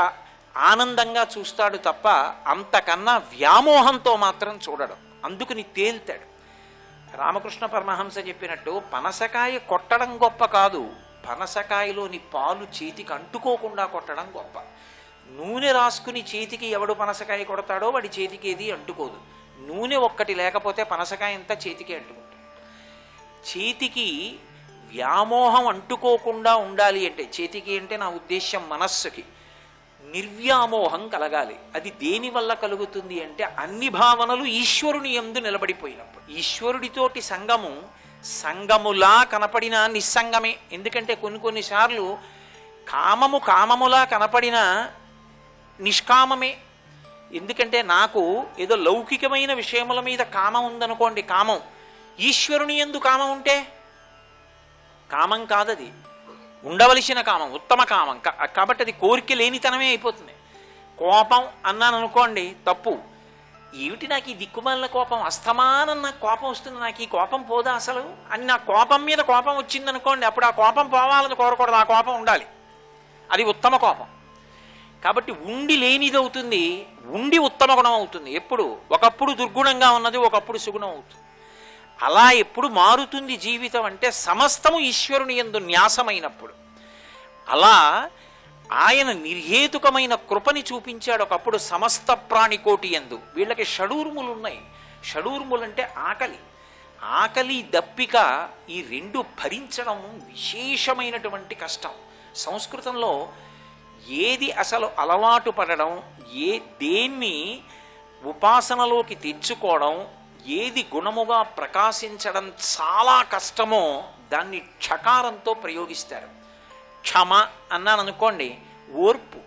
ఆనందంగా చూస్తాడు తప్ప అంతకన్నా వ్యామోహంతో మాత్రం చూడడం. అందుకని తేల్తాడు. రామకృష్ణ పరమహంస చెప్పినట్టు పనసకాయ కొట్టడం గొప్ప కాదు, పనసకాయలోని పాలు చేతికి అంటుకోకుండా కొట్టడం గొప్ప. నూనె రాసుకుని చేతికి ఎవడు పనసకాయ కొడతాడో వాడి చేతికి ఏది అంటుకోదు. నూనె ఒక్కటి లేకపోతే పనసకాయ అంతా చేతికి అంటుకుంటుంది. చేతికి వ్యామోహం అంటుకోకుండా ఉండాలి అంటే, చేతికి అంటే నా ఉద్దేశ్యం మనస్సుకి నిర్వ్యామోహం కలగాలి. అది దేని వల్ల కలుగుతుంది అంటే అన్ని భావనలు ఈశ్వరుని యందు నిలబడిపోయినప్పుడు. ఈశ్వరుడితోటి సంగములా కనపడిన నిస్సంగమే. ఎందుకంటే కొన్నిసార్లు కామములా కనపడిన నిష్కామమే. ఎందుకంటే నాకు ఏదో లౌకికమైన విషయముల మీద కామం ఉందనుకోండి, కామం ఈశ్వరుని యందు కామం ఉంటే కామం కాదది, ఉండవలసిన కామం, ఉత్తమ కామం. కాబట్టి అది కోరిక లేనితనమే అయిపోతుంది. కోపం అన్నాను అనుకోండి తప్పు. ఏమిటి నాకు ఈ దిక్కుమాలిన కోపం, అస్తమానం నాకు కోపం వస్తుంది, నాకు ఈ కోపం పోదా అసలు అని నా కోపం మీద కోపం వచ్చిందనుకోండి, అప్పుడు ఆ కోపం పోవాలని కోరకూడదు, ఆ కోపం ఉండాలి, అది ఉత్తమ కోపం. కాబట్టి ఉండి లేనిది అవుతుంది, ఉండి ఉత్తమ గుణం అవుతుంది. ఎప్పుడు ఒకప్పుడు దుర్గుణంగా ఉన్నది ఒకప్పుడు సుగుణం అవుతుంది. అలా ఎప్పుడు మారుతుంది జీవితం అంటే సమస్తము ఈశ్వరుని యందు న్యాసమైనప్పుడు. అలా ఆయన నిర్హేతుకమైన కృపని చూపించాడు ఒకప్పుడు సమస్త ప్రాణికోటి యందు. వీళ్ళకి షడూర్ములు ఉన్నాయి. షడూర్ములంటే ఆకలి, ఆకలి దప్పిక, ఈ రెండు భరించడం విశేషమైనటువంటి కష్టం. సంస్కృతంలో ఏది అసలు అలవాటు పడడం, దేన్ని ఉపాసనలోకి తెచ్చుకోవడం, ఏది గుణముగా ప్రకాశించడం చాలా కష్టమో దాన్ని క్షకారంతో ప్రయోగిస్తారు. క్షమ అన్నాను అనుకోండి, ఓర్పు.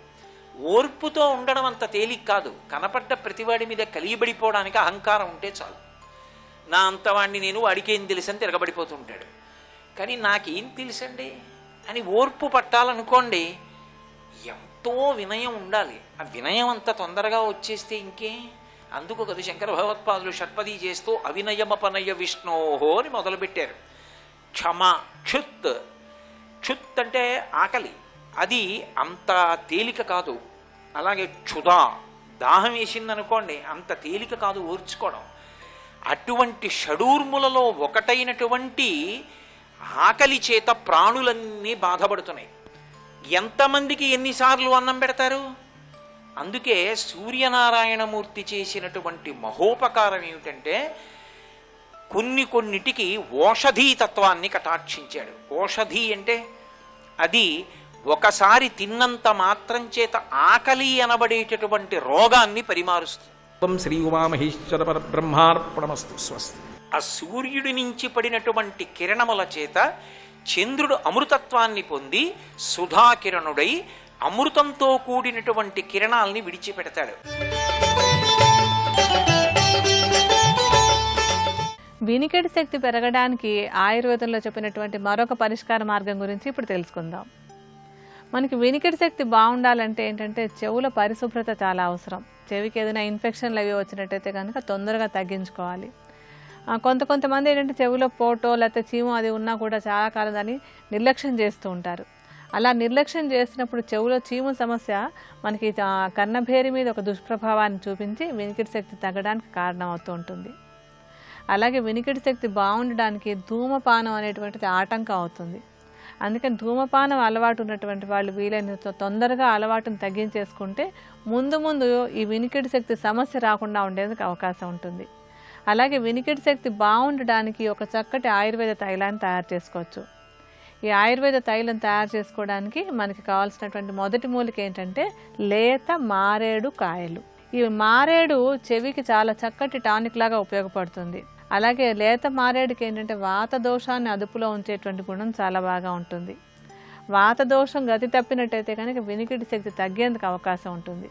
ఓర్పుతో ఉండడం అంత తేలిక కాదు. కనపడ్డ ప్రతివాడి మీద కలియబడిపోవడానికి అహంకారం ఉంటే చాలు. నా అంతవాడిని నేను, వాడికేం తెలుసని తిరగబడిపోతుంటాడు. కానీ నాకేం తెలుసండి అని ఓర్పు పట్టాలనుకోండి, ఎంతో వినయం ఉండాలి. ఆ వినయం అంత తొందరగా వచ్చేస్తే ఇంకే. అందుకు కదా శంకర భగవత్పాదులు షట్పదీ చేస్తూ అవినయమపనయ విష్ణోహో అని మొదలుపెట్టారు. క్షమ, క్షుత్. క్షుత్ అంటే ఆకలి, అది అంత తేలిక కాదు. అలాగే క్షుధా, దాహం వేసిందనుకోండి, అంత తేలిక కాదు ఓర్చుకోవడం. అటువంటి షడూర్ములలో ఒకటైనటువంటి ఆకలి చేత ప్రాణులన్నీ బాధపడుతున్నాయి. ఎంతమందికి ఎన్నిసార్లు అన్నం పెడతారు? అందుకే సూర్యనారాయణమూర్తి చేసినటువంటి మహోపకారం ఏమిటంటే కొన్నిటికి ఓషధీ తత్వాన్ని కటాక్షించాడు. ఓషధి అంటే అది ఒకసారి తిన్నంత మాత్రం చేత ఆకలి అనబడేటటువంటి రోగాన్ని పరిమారుస్తుంది. శ్రీ ఉమామహేశ్వర పరబ్రహ్మార్పణమస్తు. స్వస్తి. ఆ సూర్యుడి నుంచి పడినటువంటి కిరణముల చేత చంద్రుడు అమృతత్వాన్ని పొంది సుధాకిరణుడై అమృతంతో కూడినటువంటి కిరణాల్ని విడిచిపెడతాడు. వినికిడి శక్తి పెరగడానికి ఆయుర్వేదంలో చెప్పినటువంటి మరొక పరిష్కార మార్గం గురించి ఇప్పుడు తెలుసుకుందాం. మనకి వినికిడి శక్తి బాగుండాలంటే ఏంటంటే చెవుల పరిశుభ్రత చాలా అవసరం. చెవికి ఏదైనా ఇన్ఫెక్షన్లు అవి వచ్చినట్టయితే కనుక తొందరగా తగ్గించుకోవాలి. కొంతమంది ఏంటంటే చెవిలో పోటో లేకపోతే చీము అది ఉన్నా కూడా చాలా కాలం దాన్ని నిర్లక్ష్యం చేస్తూ ఉంటారు. అలా నిర్లక్ష్యం చేసినప్పుడు చెవులో చీము సమస్య మనకి కన్నభేరి మీద ఒక దుష్ప్రభావాన్ని చూపించి వినికిడి శక్తి తగ్గడానికి కారణం అవుతూ ఉంటుంది. అలాగే వినికిడి శక్తి బాగుండడానికి ధూమపానం అనేటువంటిది ఆటంకం అవుతుంది. అందుకని ధూమపానం అలవాటు ఉన్నటువంటి వాళ్ళు వీలైనంత తొందరగా అలవాటును తగ్గించేసుకుంటే ముందు ఈ వినికిడి శక్తి సమస్య రాకుండా ఉండేందుకు అవకాశం ఉంటుంది. అలాగే వినికిడి శక్తి బాగుండడానికి ఒక చక్కటి ఆయుర్వేద తైలాన్ని తయారు చేసుకోవచ్చు. ఈ ఆయుర్వేద తైలం తయారు చేసుకోవడానికి మనకి కావాల్సినటువంటి మొదటి మూలిక ఏంటంటే లేత మారేడు కాయలు. ఈ మారేడు చెవికి చాలా చక్కటి టానిక్ లాగా ఉపయోగపడుతుంది. అలాగే లేత మారేడుకి ఏంటంటే వాత దోషాన్ని అదుపులో ఉంచేటువంటి గుణం చాలా బాగా ఉంటుంది. వాత దోషం గతి తప్పినట్టయితే కనుక వినికిడి శక్తి తగ్గేందుకు అవకాశం ఉంటుంది.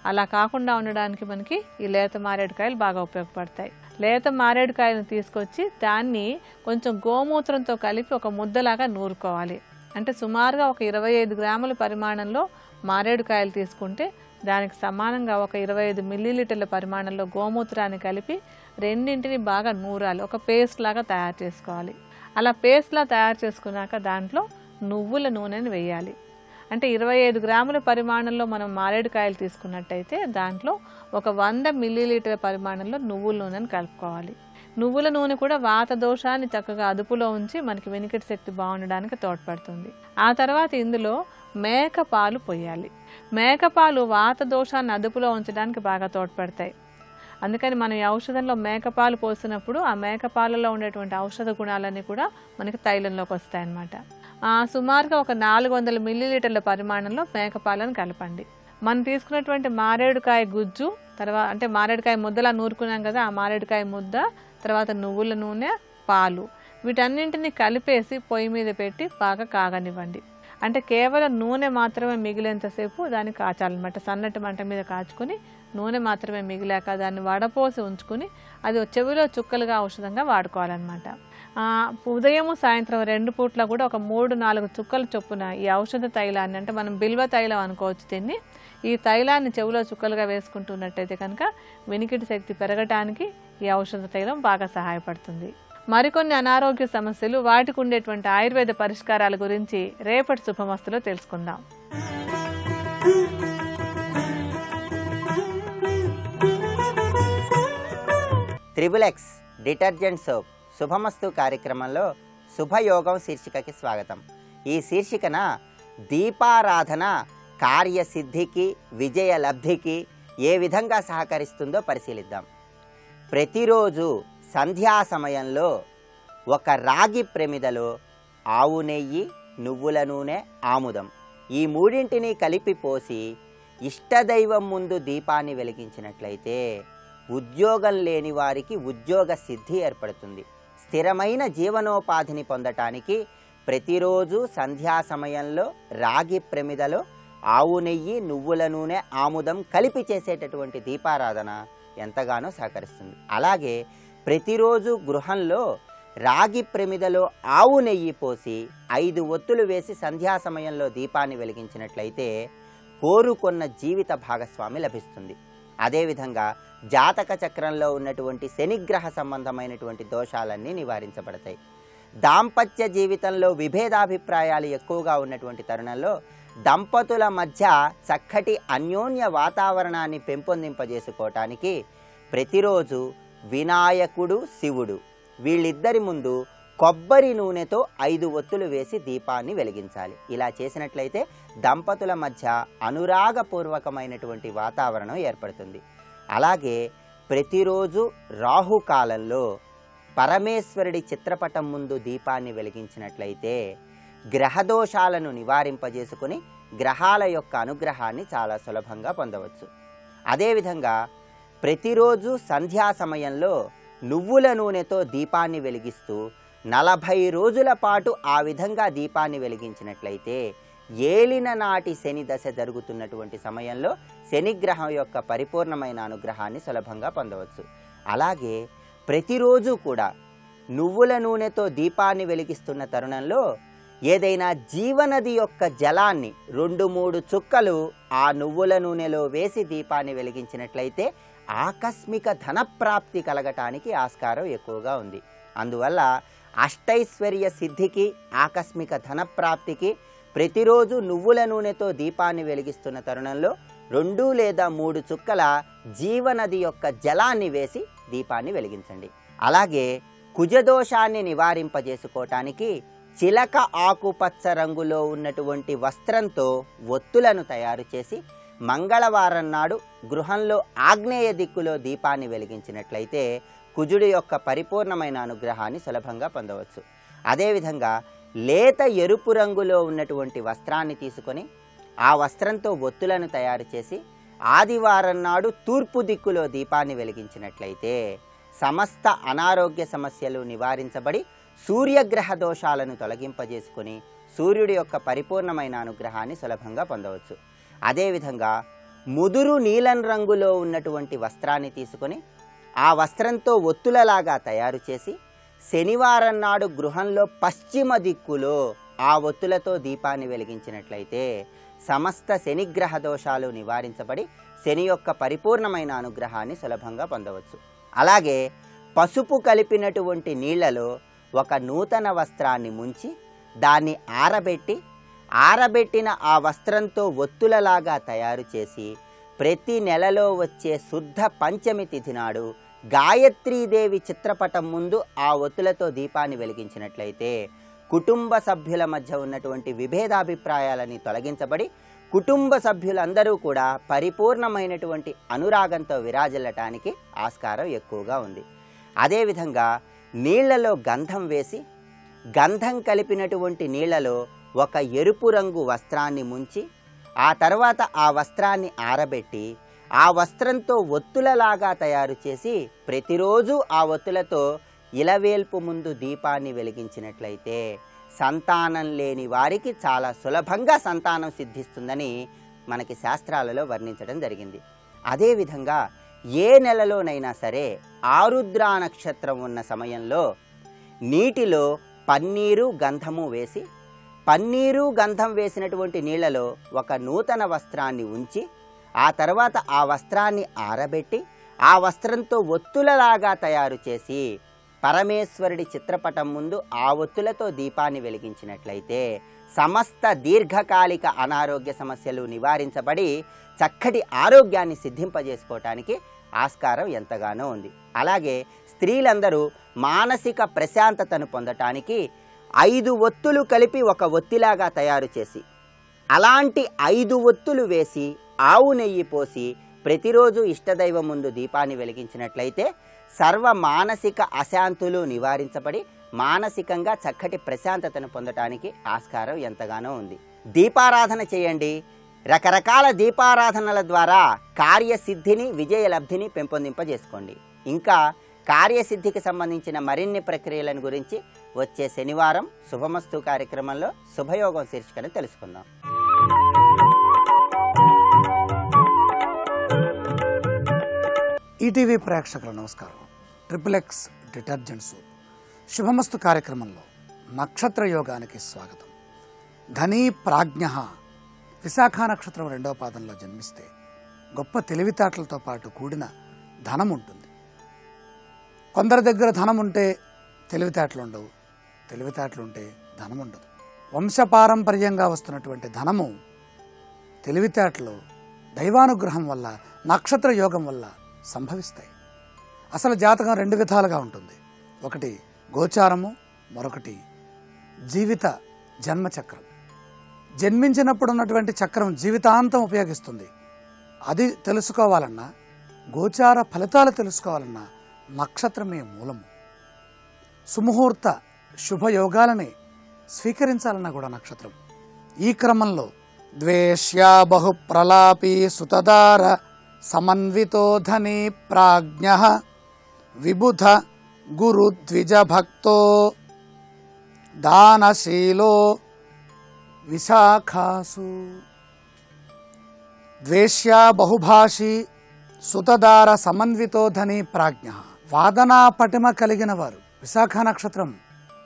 అలా కాకుండా ఉండడానికి మనకి ఈ లేత మారేడుకాయలు బాగా ఉపయోగపడతాయి. లేత మారేడుకాయలను తీసుకొచ్చి దాన్ని కొంచెం గోమూత్రంతో కలిపి ఒక ముద్దలాగా నూరుకోవాలి. అంటే సుమారుగా ఒక 25 గ్రాముల పరిమాణంలో మారేడుకాయలు తీసుకుంటే దానికి సమానంగా ఒక 25 మిల్లీలీటర్ల పరిమాణంలో గోమూత్రాన్ని కలిపి రెండింటిని బాగా నూరాలి. ఒక పేస్ట్ లాగా తయారు చేసుకోవాలి. అలా పేస్ట్లా తయారు చేసుకున్నాక దాంట్లో నువ్వుల నూనెని వేయాలి. అంటే 25 గ్రాముల పరిమాణంలో మనం మారేడుకాయలు తీసుకున్నట్టయితే దాంట్లో ఒక 100 మిల్లీలీటర్ల పరిమాణంలో నువ్వుల నూనెని కలుపుకోవాలి. నువ్వుల నూనె కూడా వాత దోషాన్ని చక్కగా అదుపులో ఉంచి మనకి వినికిడి శక్తి బాగుండడానికి తోడ్పడుతుంది. ఆ తర్వాత ఇందులో మేకపాలు పోయాలి. మేకపాలు వాత దోషాన్ని అదుపులో ఉంచడానికి బాగా తోడ్పడతాయి. అందుకని మనం ఈ ఔషధంలో మేకపాలు పోసినప్పుడు ఆ మేకపాలలో ఉండేటువంటి ఔషధ గుణాలన్నీ కూడా మనకి తైలంలోకి వస్తాయన్నమాట. సుమారుగా ఒక 400 మిల్లీలీటర్ల పరిమాణంలో మేకపాలను కలపండి. మనం తీసుకున్నటువంటి మారేడుకాయ గుజ్జు తర్వాత అంటే మారేడుకాయ ముద్దలా నూరుకున్నాం కదా, ఆ మారేడుకాయ ముద్ద తర్వాత నువ్వుల నూనె, పాలు వీటన్నింటినీ కలిపేసి పొయ్యి మీద పెట్టి బాగా కాగనివ్వండి. అంటే కేవలం నూనె మాత్రమే మిగిలేంతసేపు దాన్ని కాచాలన్నమాట. సన్నటి మంట మీద కాచుకొని నూనె మాత్రమే మిగిలాక దాన్ని వడపోసి ఉంచుకుని అది చెవిలో చుక్కలుగా ఔషధంగా వాడుకోవాలన్నమాట. ఉదయము సాయంత్రం 2 పూట్ల కూడా ఒక 3-4 చుక్కల చొప్పున ఈ ఔషధ తైలాన్ని అంటే మనం బిల్వ తైలం అనుకోవచ్చు దీన్ని, ఈ తైలాన్ని చెవులో చుక్కలుగా వేసుకుంటున్నట్టయితే కనుక వినికిడి శక్తి పెరగటానికి ఈ ఔషధ తైలం బాగా సహాయపడుతుంది. మరికొన్ని అనారోగ్య సమస్యలు, వాటికి ఉండేటువంటి ఆయుర్వేద పరిష్కారాల గురించి రేపటి శుభమస్తులో తెలుసుకుందాం. త్రిబులెక్స్ డిటర్జెంట్ సోప్ శుభమస్తు కార్యక్రమంలో శుభయోగం శీర్షికకి స్వాగతం. ఈ శీర్షికన దీపారాధన కార్యసిద్ధికి విజయ లబ్ధికి ఏ విధంగా సహకరిస్తుందో పరిశీలిద్దాం. ప్రతిరోజు సంధ్యా సమయంలో ఒక రాగి ప్రమిదలో ఆవు నెయ్యి, నువ్వుల నూనె, ఆముదం ఈ మూడింటిని కలిపి పోసి ఇష్టదైవం ముందు దీపాన్ని వెలిగించినట్లయితే ఉద్యోగం లేని వారికి ఉద్యోగ సిద్ధి ఏర్పడుతుంది. స్థిరమైన జీవనోపాధిని పొందటానికి ప్రతిరోజు సంధ్యా సమయంలో రాగి ప్రమిదలో ఆవు నెయ్యి, నువ్వుల నూనె, ఆముదం కలిపి చేసేటటువంటి దీపారాధన ఎంతగానో సహకరిస్తుంది. అలాగే ప్రతిరోజు గృహంలో రాగి ప్రమిదలో ఆవు నెయ్యి పోసి 5 ఒత్తులు వేసి సంధ్యా సమయంలో దీపాన్ని వెలిగించినట్లయితే కోరుకున్న జీవిత భాగస్వామి లభిస్తుంది. అదేవిధంగా జాతక చక్రంలో ఉన్నటువంటి శనిగ్రహ సంబంధమైనటువంటి దోషాలన్నీ నివారించబడతాయి. దాంపత్య జీవితంలో విభేదాభిప్రాయాలు ఎక్కువగా ఉన్నటువంటి తరుణంలో దంపతుల మధ్య చక్కటి అన్యోన్య వాతావరణాన్ని పెంపొందింపజేసుకోవటానికి ప్రతిరోజు వినాయకుడు, శివుడు వీళ్ళిద్దరి ముందు కొబ్బరి నూనెతో 5 ఒత్తులు వేసి దీపాన్ని వెలిగించాలి. ఇలా చేసినట్లయితే దంపతుల మధ్య అనురాగపూర్వకమైనటువంటి వాతావరణం ఏర్పడుతుంది. అలాగే ప్రతిరోజు రాహుకాలంలో పరమేశ్వరుడి చిత్రపటం ముందు దీపాన్ని వెలిగించినట్లయితే గ్రహదోషాలను నివారింపజేసుకుని గ్రహాల యొక్క అనుగ్రహాన్ని చాలా సులభంగా పొందవచ్చు. అదేవిధంగా ప్రతిరోజు సంధ్యా సమయంలో నువ్వుల నూనెతో దీపాన్ని వెలిగిస్తూ 40 రోజుల పాటు ఆ విధంగా దీపాన్ని వెలిగించినట్లయితే ఏలిన నాటి శని దశ జరుగుతున్నటువంటి సమయంలో శనిగ్రహం యొక్క పరిపూర్ణమైన అనుగ్రహాన్ని సులభంగా పొందవచ్చు. అలాగే ప్రతిరోజు కూడా నువ్వుల నూనెతో దీపాన్ని వెలిగిస్తున్న తరుణంలో ఏదైనా జీవనది యొక్క జలాన్ని 2-3 చుక్కలు ఆ నువ్వుల నూనెలో వేసి దీపాన్ని వెలిగించినట్లయితే ఆకస్మిక ధనప్రాప్తి కలగటానికి ఆస్కారం ఎక్కువగా ఉంది. అందువల్ల అష్టైశ్వర్య సిద్ధికి, ఆకస్మిక ధనప్రాప్తికి ప్రతిరోజు నువ్వుల నూనెతో దీపాన్ని వెలిగిస్తున్న తరుణంలో 2 లేదా 3 చుక్కల జీవనది యొక్క జలాన్ని వేసి దీపాన్ని వెలిగించండి. అలాగే కుజదోషాన్ని నివారింపజేసుకోవటానికి చిలక ఆకుపచ్చ రంగులో ఉన్నటువంటి వస్త్రంతో ఒత్తులను తయారు చేసి మంగళవారం నాడు గృహంలో ఆగ్నేయ దిక్కులో దీపాన్ని వెలిగించినట్లయితే కుజుడి యొక్క పరిపూర్ణమైన అనుగ్రహాన్ని సులభంగా పొందవచ్చు. అదేవిధంగా లేత ఎరుపు రంగులో ఉన్నటువంటి వస్త్రాన్ని తీసుకొని ఆ వస్త్రంతో ఒత్తులను తయారు చేసి ఆదివారం నాడు తూర్పు దిక్కులో దీపాన్ని వెలిగించినట్లయితే సమస్త అనారోగ్య సమస్యలు నివారించబడి సూర్యగ్రహ దోషాలను తొలగింపజేసుకొని సూర్యుడి యొక్క పరిపూర్ణమైన అనుగ్రహాన్ని సులభంగా పొందవచ్చు. అదేవిధంగా ముదురు నీలం రంగులో ఉన్నటువంటి వస్త్రాన్ని తీసుకొని ఆ వస్త్రంతో ఒత్తులలాగా తయారు చేసి శనివారం నాడు గృహంలో పశ్చిమ దిక్కులో ఆ ఒత్తులతో దీపాన్ని వెలిగించినట్లయితే సమస్త శనిగ్రహ దోషాలు నివారించబడి శని యొక్క పరిపూర్ణమైన అనుగ్రహాన్ని సులభంగా పొందవచ్చు. అలాగే పసుపు కలిపినటువంటి నీళ్లలో ఒక నూతన వస్త్రాన్ని ముంచి దాన్ని ఆరబెట్టిన ఆ వస్త్రంతో ఒత్తులలాగా తయారు చేసి ప్రతి నెలలో వచ్చే శుద్ధ పంచమి తిథి నాడు గాయత్రీదేవి చిత్రపటం ముందు ఆ ఒత్తులతో దీపాన్ని వెలిగించినట్లయితే కుటుంబ సభ్యుల మధ్య ఉన్నటువంటి విభేదాభిప్రాయాలని తొలగించబడి కుటుంబ సభ్యులందరూ కూడా పరిపూర్ణమైనటువంటి అనురాగంతో విరాజిల్లటానికి ఆస్కారం ఎక్కువగా ఉంది. అదేవిధంగా నీళ్లలో గంధం వేసి గంధం కలిపినటువంటి నీళ్లలో ఒక ఎరుపు రంగు వస్త్రాన్ని ముంచి ఆ తర్వాత ఆ వస్త్రాన్ని ఆరబెట్టి ఆ వస్త్రంతో ఒత్తులలాగా తయారు చేసి ప్రతిరోజు ఆ ఒత్తులతో ఇలవేల్పు ముందు దీపాన్ని వెలిగించినట్లయితే సంతానం లేని వారికి చాలా సులభంగా సంతానం సిద్ధిస్తుందని మనకి శాస్త్రాలలో వర్ణించడం జరిగింది. అదేవిధంగా ఏ నెలలోనైనా సరే ఆరుద్రా నక్షత్రం ఉన్న సమయంలో నీటిలో పన్నీరు గంధము వేసి పన్నీరు గంధం వేసినటువంటి నీళ్లలో ఒక నూతన వస్త్రాన్ని ఉంచి ఆ తర్వాత ఆ వస్త్రాన్ని ఆరబెట్టి ఆ వస్త్రంతో ఒత్తులలాగా తయారు చేసి పరమేశ్వరుడి చిత్రపటం ముందు ఆ ఒత్తులతో దీపాన్ని వెలిగించినట్లయితే సమస్త దీర్ఘకాలిక అనారోగ్య సమస్యలు నివారించబడి చక్కటి ఆరోగ్యాన్ని సిద్ధింపజేసుకోవటానికి ఆస్కారం ఎంతగానో ఉంది. అలాగే స్త్రీలందరూ మానసిక ప్రశాంతతను పొందటానికి 5 ఒత్తులు కలిపి ఒక ఒత్తిలాగా తయారు చేసి అలాంటి 5 ఒత్తులు వేసి ఆవు నెయ్యి పోసి ప్రతిరోజు ఇష్టదైవం ముందు దీపాన్ని వెలిగించినట్లయితే సర్వ మానసిక అశాంతులు నివారించబడి మానసికంగా చక్కటి ప్రశాంతతను పొందటానికి ఆస్కారం ఎంతగానో ఉంది. దీపారాధన చేయండి. రకరకాల దీపారాధనల ద్వారా కార్యసిద్ధిని విజయలబ్ధిని పెంపొందింపజేసుకోండి. ఇంకా కార్యసిద్ధికి సంబంధించిన మరిన్ని ప్రక్రియలను గురించి వచ్చే శనివారం శుభమస్తు కార్యక్రమంలో శుభయోగం శీర్షికను తెలుసుకుందాం. ఈటీవీ ప్రేక్షకుల నమస్కారం. ట్రిపుల్-ఎక్స్ డిటర్జెంట్ సోప్ శుభమస్తు కార్యక్రమంలో నక్షత్ర యోగానికి స్వాగతం. ధనీ ప్రాజ్ఞ విశాఖ నక్షత్రం 2వ పాదంలో జన్మిస్తే గొప్ప తెలివితేటలతో పాటు కూడిన ధనం ఉంటుంది. కొందరి దగ్గర ధనం ఉంటే తెలివితేటలు ఉండవు, తెలివితేటలు ఉంటే ధనం ఉండదు. వంశపారంపర్యంగా వస్తున్నటువంటి ధనము తెలివితేటలు దైవానుగ్రహం వల్ల నక్షత్ర యోగం వల్ల సంభవిస్తాయి. అసలు జాతకం 2 విధాలుగా ఉంటుంది. ఒకటి గోచారము, మరొకటి జీవిత జన్మచక్రం. జన్మించినప్పుడు ఉన్నటువంటి చక్రం జీవితాంతం ఉపయోగిస్తుంది. అది తెలుసుకోవాలన్నా, గోచార ఫలితాలు తెలుసుకోవాలన్నా నక్షత్రమే మూలము. సుముహూర్త శుభయోగాలని స్వీకరించాలన్నా కూడా నక్షత్రం. ఈ క్రమంలో ద్వేష్యా బహు ప్రలాపీ సుతదార సమన్వితో ధనీ ప్రాజ్ఞ విబుధ గురు ద్విజ భక్తో దానశీలో విశాఖాసు. ద్వేష్యా బహుభాషి సుతదార సమన్వితో ధనీ ప్రాజ్ఞ. వాదనా పటిమ కలిగిన వారు విశాఖ నక్షత్రం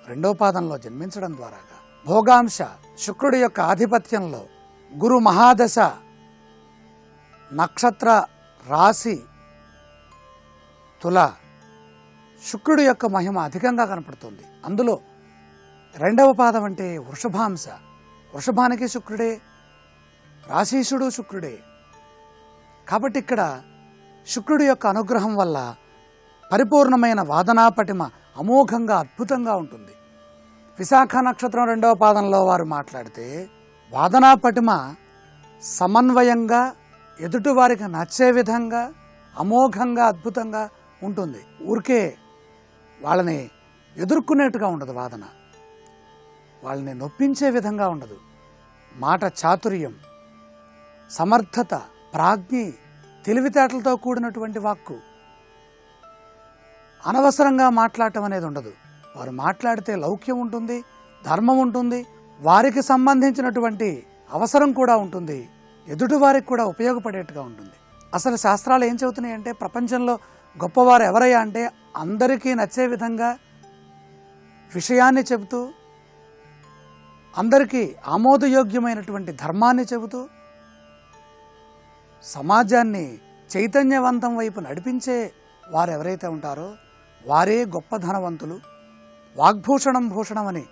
2వ పాదంలో జన్మించడం ద్వారా భోగాంశ శుక్రుడి యొక్క ఆధిపత్యంలో గురు మహాదశ నక్షత్ర రాశి తుల శుక్రుడి యొక్క మహిమ అధికంగా కనపడుతుంది. అందులో 2వ పాదం అంటే వృషభాంశ. వృషభానికి శుక్రుడే, రాశీషుడు శుక్రుడే. కాబట్టి ఇక్కడ శుక్రుడి యొక్క అనుగ్రహం వల్ల పరిపూర్ణమైన వాదనా పటిమ అమోఘంగా అద్భుతంగా ఉంటుంది. విశాఖ నక్షత్రం 2వ పాదంలో వారు మాట్లాడితే వాదనా పటిమ సమన్వయంగా ఎదుటివారికి నచ్చే విధంగా అమోఘంగా అద్భుతంగా ఉంటుంది. ఊరికే వాళ్ళని ఎదుర్కొనేట్టుగా ఉండదు వాదన, వాళ్ళని నొప్పించే విధంగా ఉండదు. మాట చాతుర్యం, సమర్థత, ప్రాజ్ఞి, తెలివితేటలతో కూడినటువంటి వాక్కు. అనవసరంగా మాట్లాడటం అనేది ఉండదు. వారు మాట్లాడితే లౌక్యం ఉంటుంది, ధర్మం ఉంటుంది, వారికి సంబంధించినటువంటి అవసరం కూడా ఉంటుంది, ఎదుటి వారికి కూడా ఉపయోగపడేట్టుగా ఉంటుంది. అసలు శాస్త్రాలు ఏం చెబుతున్నాయంటే ప్రపంచంలో గొప్పవారు ఎవరయ్యా అంటే అందరికీ నచ్చే విధంగా విషయాన్ని చెబుతూ, అందరికీ ఆమోదయోగ్యమైనటువంటి ధర్మాన్ని చెబుతూ, సమాజాన్ని చైతన్యవంతం వైపు నడిపించే వారు ఎవరైతే ఉంటారో వారే గొప్ప ధనవంతులు. వాగ్భూషణం భూషణం అని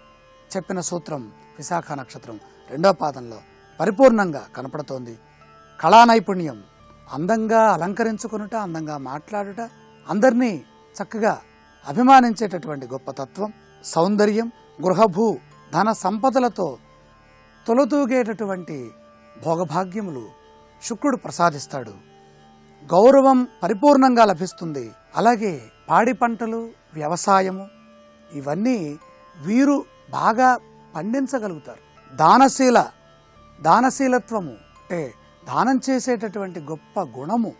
చెప్పిన సూత్రం విశాఖ నక్షత్రం 2వ పాదంలో పరిపూర్ణంగా కనపడుతోంది. కళా నైపుణ్యం, అందంగా అలంకరించుకునుట, అందంగా మాట్లాడుట, అందరినీ చక్కగా అభిమానించేటటువంటి గొప్ప తత్వం, సౌందర్యం, గృహభూ ధన సంపదలతో తొలతూగేటటువంటి భోగభాగ్యములు శుక్రుడు ప్రసాదిస్తాడు. గౌరవం పరిపూర్ణంగా లభిస్తుంది. అలాగే పాడి పంటలు, వ్యవసాయము ఇవన్నీ వీరు బాగా పండించగలుగుతారు. దానశీలత్వము అంటే దానం చేసేటటువంటి గొప్ప గుణము,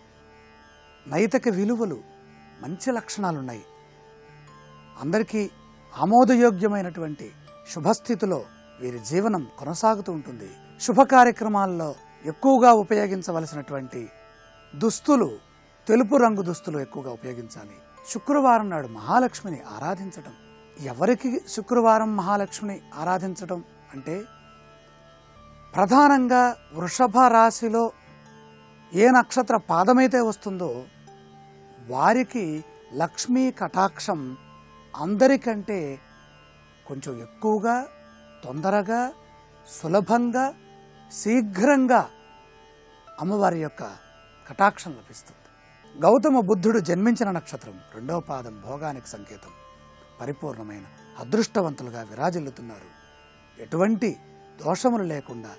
నైతిక విలువలు, మంచి లక్షణాలున్నాయి. అందరికీ ఆమోదయోగ్యమైనటువంటి శుభస్థితిలో వీరి జీవనం కొనసాగుతూ ఉంటుంది. శుభ కార్యక్రమాల్లో ఎక్కువగా ఉపయోగించవలసినటువంటి దుస్తులు తెలుపు రంగు దుస్తులు ఎక్కువగా ఉపయోగించాలి. శుక్రవారం నాడు మహాలక్ష్మిని ఆరాధించడం. ఎవరికి శుక్రవారం మహాలక్ష్మిని ఆరాధించడం అంటే ప్రధానంగా వృషభ రాశిలో ఏ నక్షత్ర పాదమైతే వస్తుందో వారికి లక్ష్మీ కటాక్షం అందరికంటే కొంచెం ఎక్కువగా, తొందరగా, సులభంగా, శీఘ్రంగా అమ్మవారి యొక్క కటాక్షం లభిస్తుంది. గౌతమ బుద్ధుడు జన్మించిన నక్షత్రం 2వ పాదం భోగానికి సంకేతం. పరిపూర్ణమైన అదృష్టవంతులుగా విరాజిల్లుతున్నారు. ఎటువంటి దోషములు లేకుండా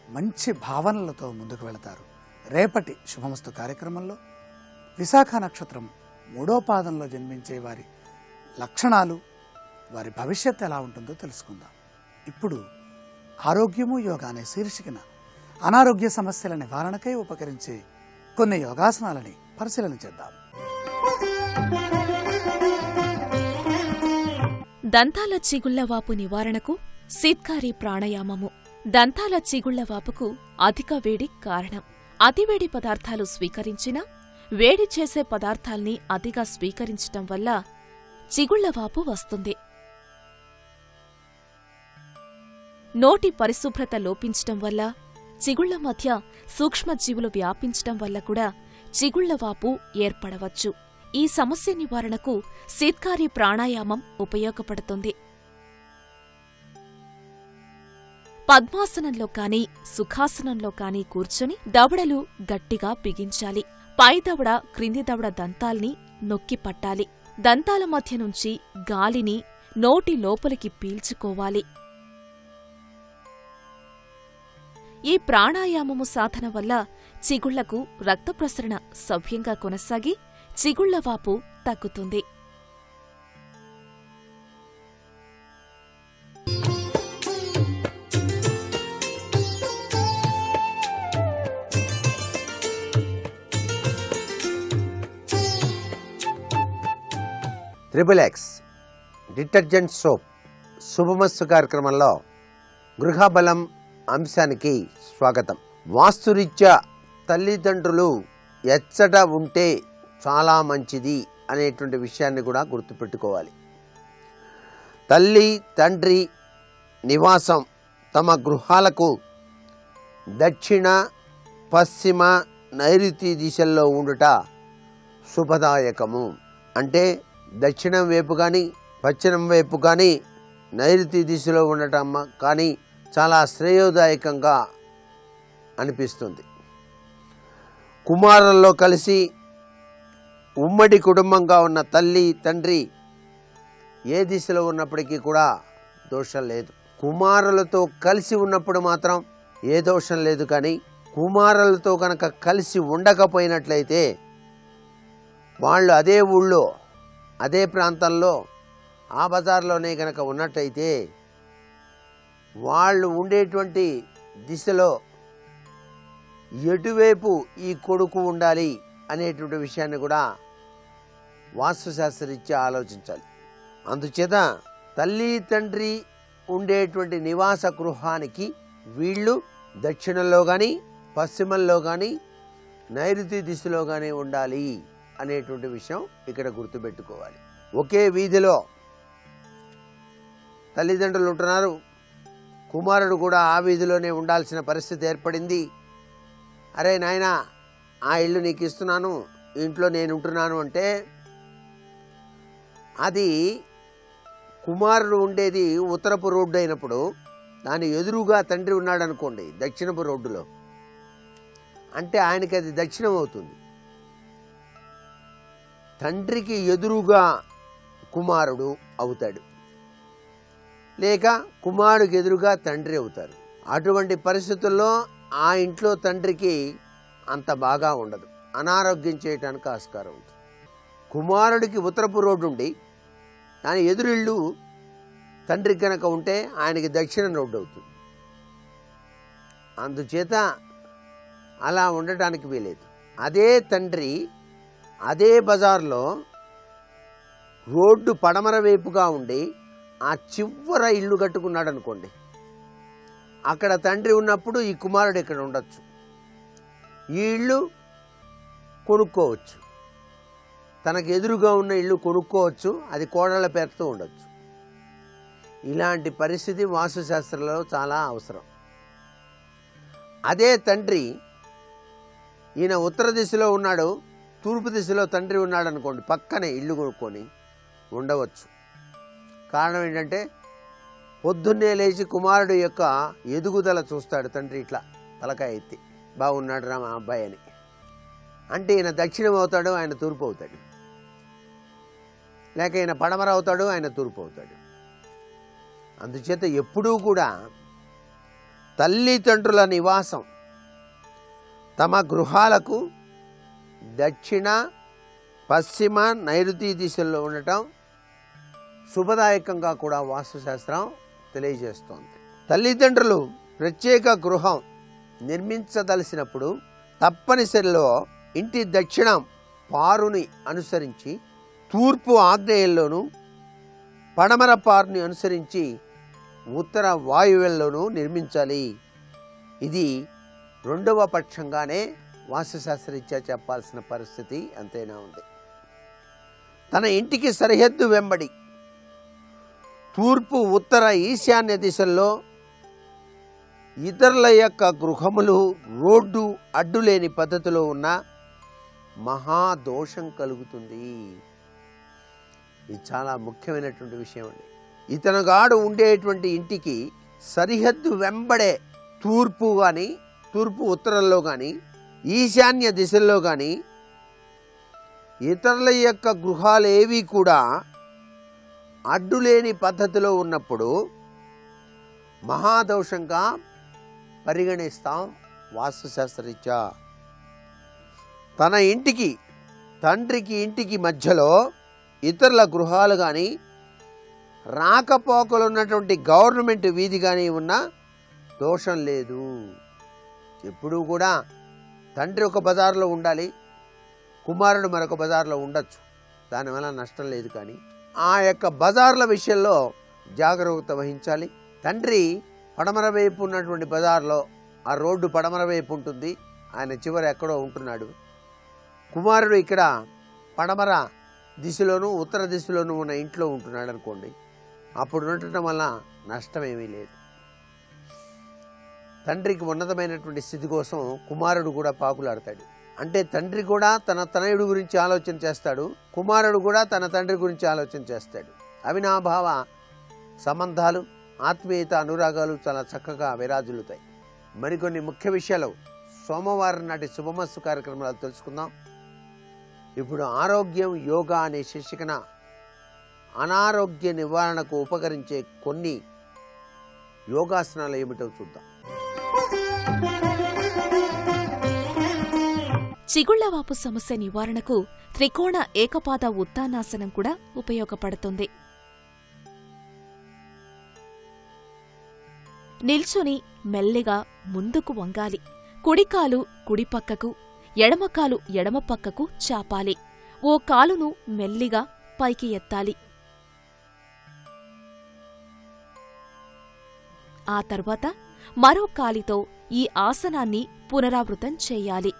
మంచి భావనలతో ముందుకు వెళతారు. రేపటి శుభమస్తు కార్యక్రమంలో విశాఖ నక్షత్రం 3వ పాదంలో జన్మించే వారి లక్షణాలు, వారి భవిష్యత్తు ఎలా ఉంటుందో తెలుసుకుందాం. ఇప్పుడు ఆరోగ్యము యోగా అనే శీర్షికన అనారోగ్య సమస్యల నివారణకై ఉపకరించే కొన్ని యోగాసనాలని పరిశీలన చేద్దాం. దంతాల చిగుళ్లవాపు నివారణకు శీత్కారి ప్రాణాయామము. దంతాల చిగుళ్లవాపుకు అధిక వేడి కారణం. అతివేడి పదార్థాలు స్వీకరించినా వేడి చేసే పదార్థాల్ని అతిగా స్వీకరించటం వల్ల చిగుళ్లవాపు వస్తుంది. నోటి పరిశుభ్రత లోపించటం వల్ల, చిగుళ్ల మధ్య సూక్ష్మజీవులు వ్యాపించటం వల్ల కూడా చిగుళ్లవాపు ఏర్పడవచ్చు. ఈ సమస్య నివారణకు శీత్కారి ప్రాణాయామం ఉపయోగపడుతుంది. పద్మాసనంలో కాని సుఖాసనంలో కాని కూర్చొని దవడలు గట్టిగా బిగించాలి. పై దవడ, క్రింది దవడ దంతాల్ని నొక్కి పట్టాలి. దంతాల మధ్య నుంచి గాలిని నోటి లోపలికి పీల్చుకోవాలి. ఈ ప్రాణాయామము సాధన వల్ల చిగుళ్లకు రక్త ప్రసరణ సవ్యంగా కొనసాగి చిగుళ్లవాపు తగ్గుతుంది. XXX డిటర్జెంట్ సోప్ శుభమస్తు కార్యక్రమంలో గృహబలం అంశానికి స్వాగతం. వాస్తురీత్యా తల్లిదండ్రులు ఎచ్చట ఉంటే చాలా మంచిది అనేటువంటి విషయాన్ని కూడా గుర్తుపెట్టుకోవాలి. తల్లి తండ్రి నివాసం తమ గృహాలకు దక్షిణ, పశ్చిమ, నైరుతి దిశల్లో ఉండుట శుభదాయకము. అంటే దక్షిణం వైపు కానీ, పశ్చిమం వైపు కానీ, నైరుతి దిశలో ఉండటం కానీ చాలా శ్రేయోదాయకంగా అనిపిస్తుంది. కుమారుల్లో కలిసి ఉమ్మడి కుటుంబంగా ఉన్న తల్లి తండ్రి ఏ దిశలో ఉన్నప్పటికీ కూడా దోషం లేదు. కుమారులతో కలిసి ఉన్నప్పుడు మాత్రం ఏ దోషం లేదు. కానీ కుమారులతో కనుక కలిసి ఉండకపోయినట్లయితే వాళ్ళు అదే ఊళ్ళో, అదే ప్రాంతంలో, ఆ బజార్లోనే కనుక ఉన్నట్టయితే వాళ్ళు ఉండేటువంటి దిశలో ఎటువైపు ఈ కొడుకు ఉండాలి అనేటువంటి విషయాన్ని కూడా వాస్తుశాస్త్రరీత్యా ఆలోచించాలి. అందుచేత తల్లి తండ్రి ఉండేటువంటి నివాస గృహానికి వీళ్ళు దక్షిణంలో కానీ, పశ్చిమంలో కానీ, నైరుతి దిశలో కానీ ఉండాలి అనేటువంటి విషయం ఇక్కడ గుర్తుపెట్టుకోవాలి. ఒకే వీధిలో తల్లిదండ్రులు ఉంటున్నారు, కుమారుడు కూడా ఆ వీధిలోనే ఉండాల్సిన పరిస్థితి ఏర్పడింది. అరే నాయనా, ఆ ఇల్లు నీకు ఇస్తున్నాను, ఇంట్లో నేను ఉంటున్నాను అంటే అది కుమారుడు ఉండేది ఉత్తరపు రోడ్డు అయినప్పుడు దాని ఎదురుగా తండ్రి ఉన్నాడు అనుకోండి దక్షిణపు రోడ్డులో, అంటే ఆయనకి అది దక్షిణం అవుతుంది. తండ్రికి ఎదురుగా కుమారుడు అవుతాడు, లేక కుమారుడికి ఎదురుగా తండ్రి అవుతారు. అటువంటి పరిస్థితుల్లో ఆ ఇంట్లో తండ్రికి అంత బాగా ఉండదు, అనారోగ్యం చేయడానికి ఆస్కారం ఉంటుంది. కుమారుడికి ఉత్తరపు రోడ్డు ఉండి దాని ఎదురిళ్ళు తండ్రికి కనుక ఉంటే ఆయనకి దక్షిణ రోడ్డు అవుతుంది. అందుచేత అలా ఉండటానికి వీలేదు. అదే తండ్రి అదే బజార్లో రోడ్డు పడమర వైపుగా ఉండి ఆ చివర ఇల్లు కట్టుకున్నాడు అనుకోండి, అక్కడ తండ్రి ఉన్నప్పుడు ఈ కుమారుడు ఇక్కడ ఉండొచ్చు, ఈ ఇల్లు కొనుక్కోవచ్చు, తనకు ఎదురుగా ఉన్న ఇల్లు కొనుక్కోవచ్చు, అది కోడళ్ళ పేరుతో ఉండొచ్చు. ఇలాంటి పరిస్థితి వాస్తుశాస్త్రంలో చాలా అవసరం. అదే తండ్రి ఈయన ఉత్తర దిశలో ఉన్నాడు, తూర్పు దిశలో తండ్రి ఉన్నాడు అనుకోండి, పక్కనే ఇల్లు కొనుక్కొని ఉండవచ్చు. కారణం ఏంటంటే పొద్దున్నే లేచి కుమారుడు యొక్క ఎదుగుదల చూస్తాడు తండ్రి, ఇట్లా తలకాయ ఎత్తి, బాగున్నాడు రా మా అబ్బాయి అని. అంటే ఈయన దక్షిణం అవుతాడు, ఆయన తూర్పు అవుతాడు. లేక ఈయన పడమర అవుతాడు, ఆయన తూర్పు అవుతాడు. అందుచేత ఎప్పుడూ కూడా తల్లిదండ్రుల నివాసం తమ గృహాలకు దక్షిణ, పశ్చిమ, నైరుతి దిశల్లో ఉండటం శుభదాయకంగా కూడా వాస్తుశాస్త్రం తెలియజేస్తోంది. తల్లిదండ్రులు ప్రత్యేక గృహం నిర్మించదలిసినప్పుడు తప్పనిసరిలో ఇంటి దక్షిణం పారుని అనుసరించి, తూర్పు ఆగ్నేయంలోనూ, పడమర పారుని అనుసరించి ఉత్తర వాయువ్యంలోనూ నిర్మించాలి. ఇది రెండవ పక్షంగానే వాస్తుశాస్త్రరీత్యా చెప్పాల్సిన పరిస్థితి అంతైనా ఉంది. తన ఇంటికి సరిహద్దు వెంబడి తూర్పు, ఉత్తర, ఈశాన్య దిశల్లో ఇతరుల యొక్క గృహములు రోడ్డు అడ్డులేని పద్ధతిలో ఉన్న మహాదోషం కలుగుతుంది. ఇది చాలా ముఖ్యమైనటువంటి విషయం అండి. ఇతనుగాడు ఉండేటువంటి ఇంటికి సరిహద్దు వెంబడే తూర్పు కానీ, తూర్పు ఉత్తరంలో కానీ, ఈశాన్య దిశల్లో కానీ ఇతరుల యొక్క గృహాలు ఏవి కూడా అడ్డులేని పద్ధతిలో ఉన్నప్పుడు మహాదోషంగా పరిగణిస్తాం వాస్తుశాస్త్రరీత్యా. తన ఇంటికి, తండ్రికి ఇంటికి మధ్యలో ఇతరుల గృహాలు కానీ, రాకపోకలు ఉన్నటువంటి గవర్నమెంట్ వీధి కానీ ఉన్నా దోషం లేదు. ఎప్పుడూ కూడా తండ్రి ఒక బజార్లో ఉండాలి, కుమారుడు మరొక బజార్లో ఉండొచ్చు, దానివల్ల నష్టం లేదు. కానీ ఆ యొక్క బజార్ల విషయంలో జాగ్రత్త వహించాలి. తండ్రి పడమర వైపు ఉన్నటువంటి బజార్లో, ఆ రోడ్డు పడమర వైపు ఉంటుంది, ఆయన చివర ఎక్కడో ఉంటున్నాడు. కుమారుడు ఇక్కడ పడమర దిశలోనూ ఉత్తర దిశలోనూ ఉన్న ఇంట్లో ఉంటున్నాడు అనుకోండి, అప్పుడు ఉండటం వల్ల నష్టమేమీ లేదు. తండ్రికి ఉన్నతమైనటువంటి స్థితి కోసం కుమారుడు కూడా పాకులాడతాడు. అంటే తండ్రి కూడా తన తనయుడు గురించి ఆలోచన చేస్తాడు, కుమారుడు కూడా తన తండ్రి గురించి ఆలోచన చేస్తాడు. అవినాభావ సంబంధాలు, ఆత్మీయత, అనురాగాలు చాలా చక్కగా విరాజిల్లుతాయి. మరికొన్ని ముఖ్య విషయాలు సోమవారం నాటి శుభమస్తు కార్యక్రమాలు తెలుసుకుందాం. ఇప్పుడు ఆరోగ్యం యోగా అనే శీర్షికన అనారోగ్య నివారణకు ఉపకరించే కొన్ని యోగాసనాలు ఏమిటో చూద్దాం. చిగుళ్లవాపు సమస్య నివారణకు త్రికోణ ఏకపాద ఉత్తానాసనం కూడా ఉపయోగపడుతుంది. నిల్చొని మెల్లిగా ముందుకు వంగాలి. కుడికాలు కుడిపక్కకు, ఎడమకాలు ఎడమపక్కకు చాపాలి. ఓ కాలును మెల్లిగా పైకి ఎత్తాలి. ఆ తర్వాత మరో కాలితో ఈ ఆసనాన్ని పునరావృతం చెయ్యాలి.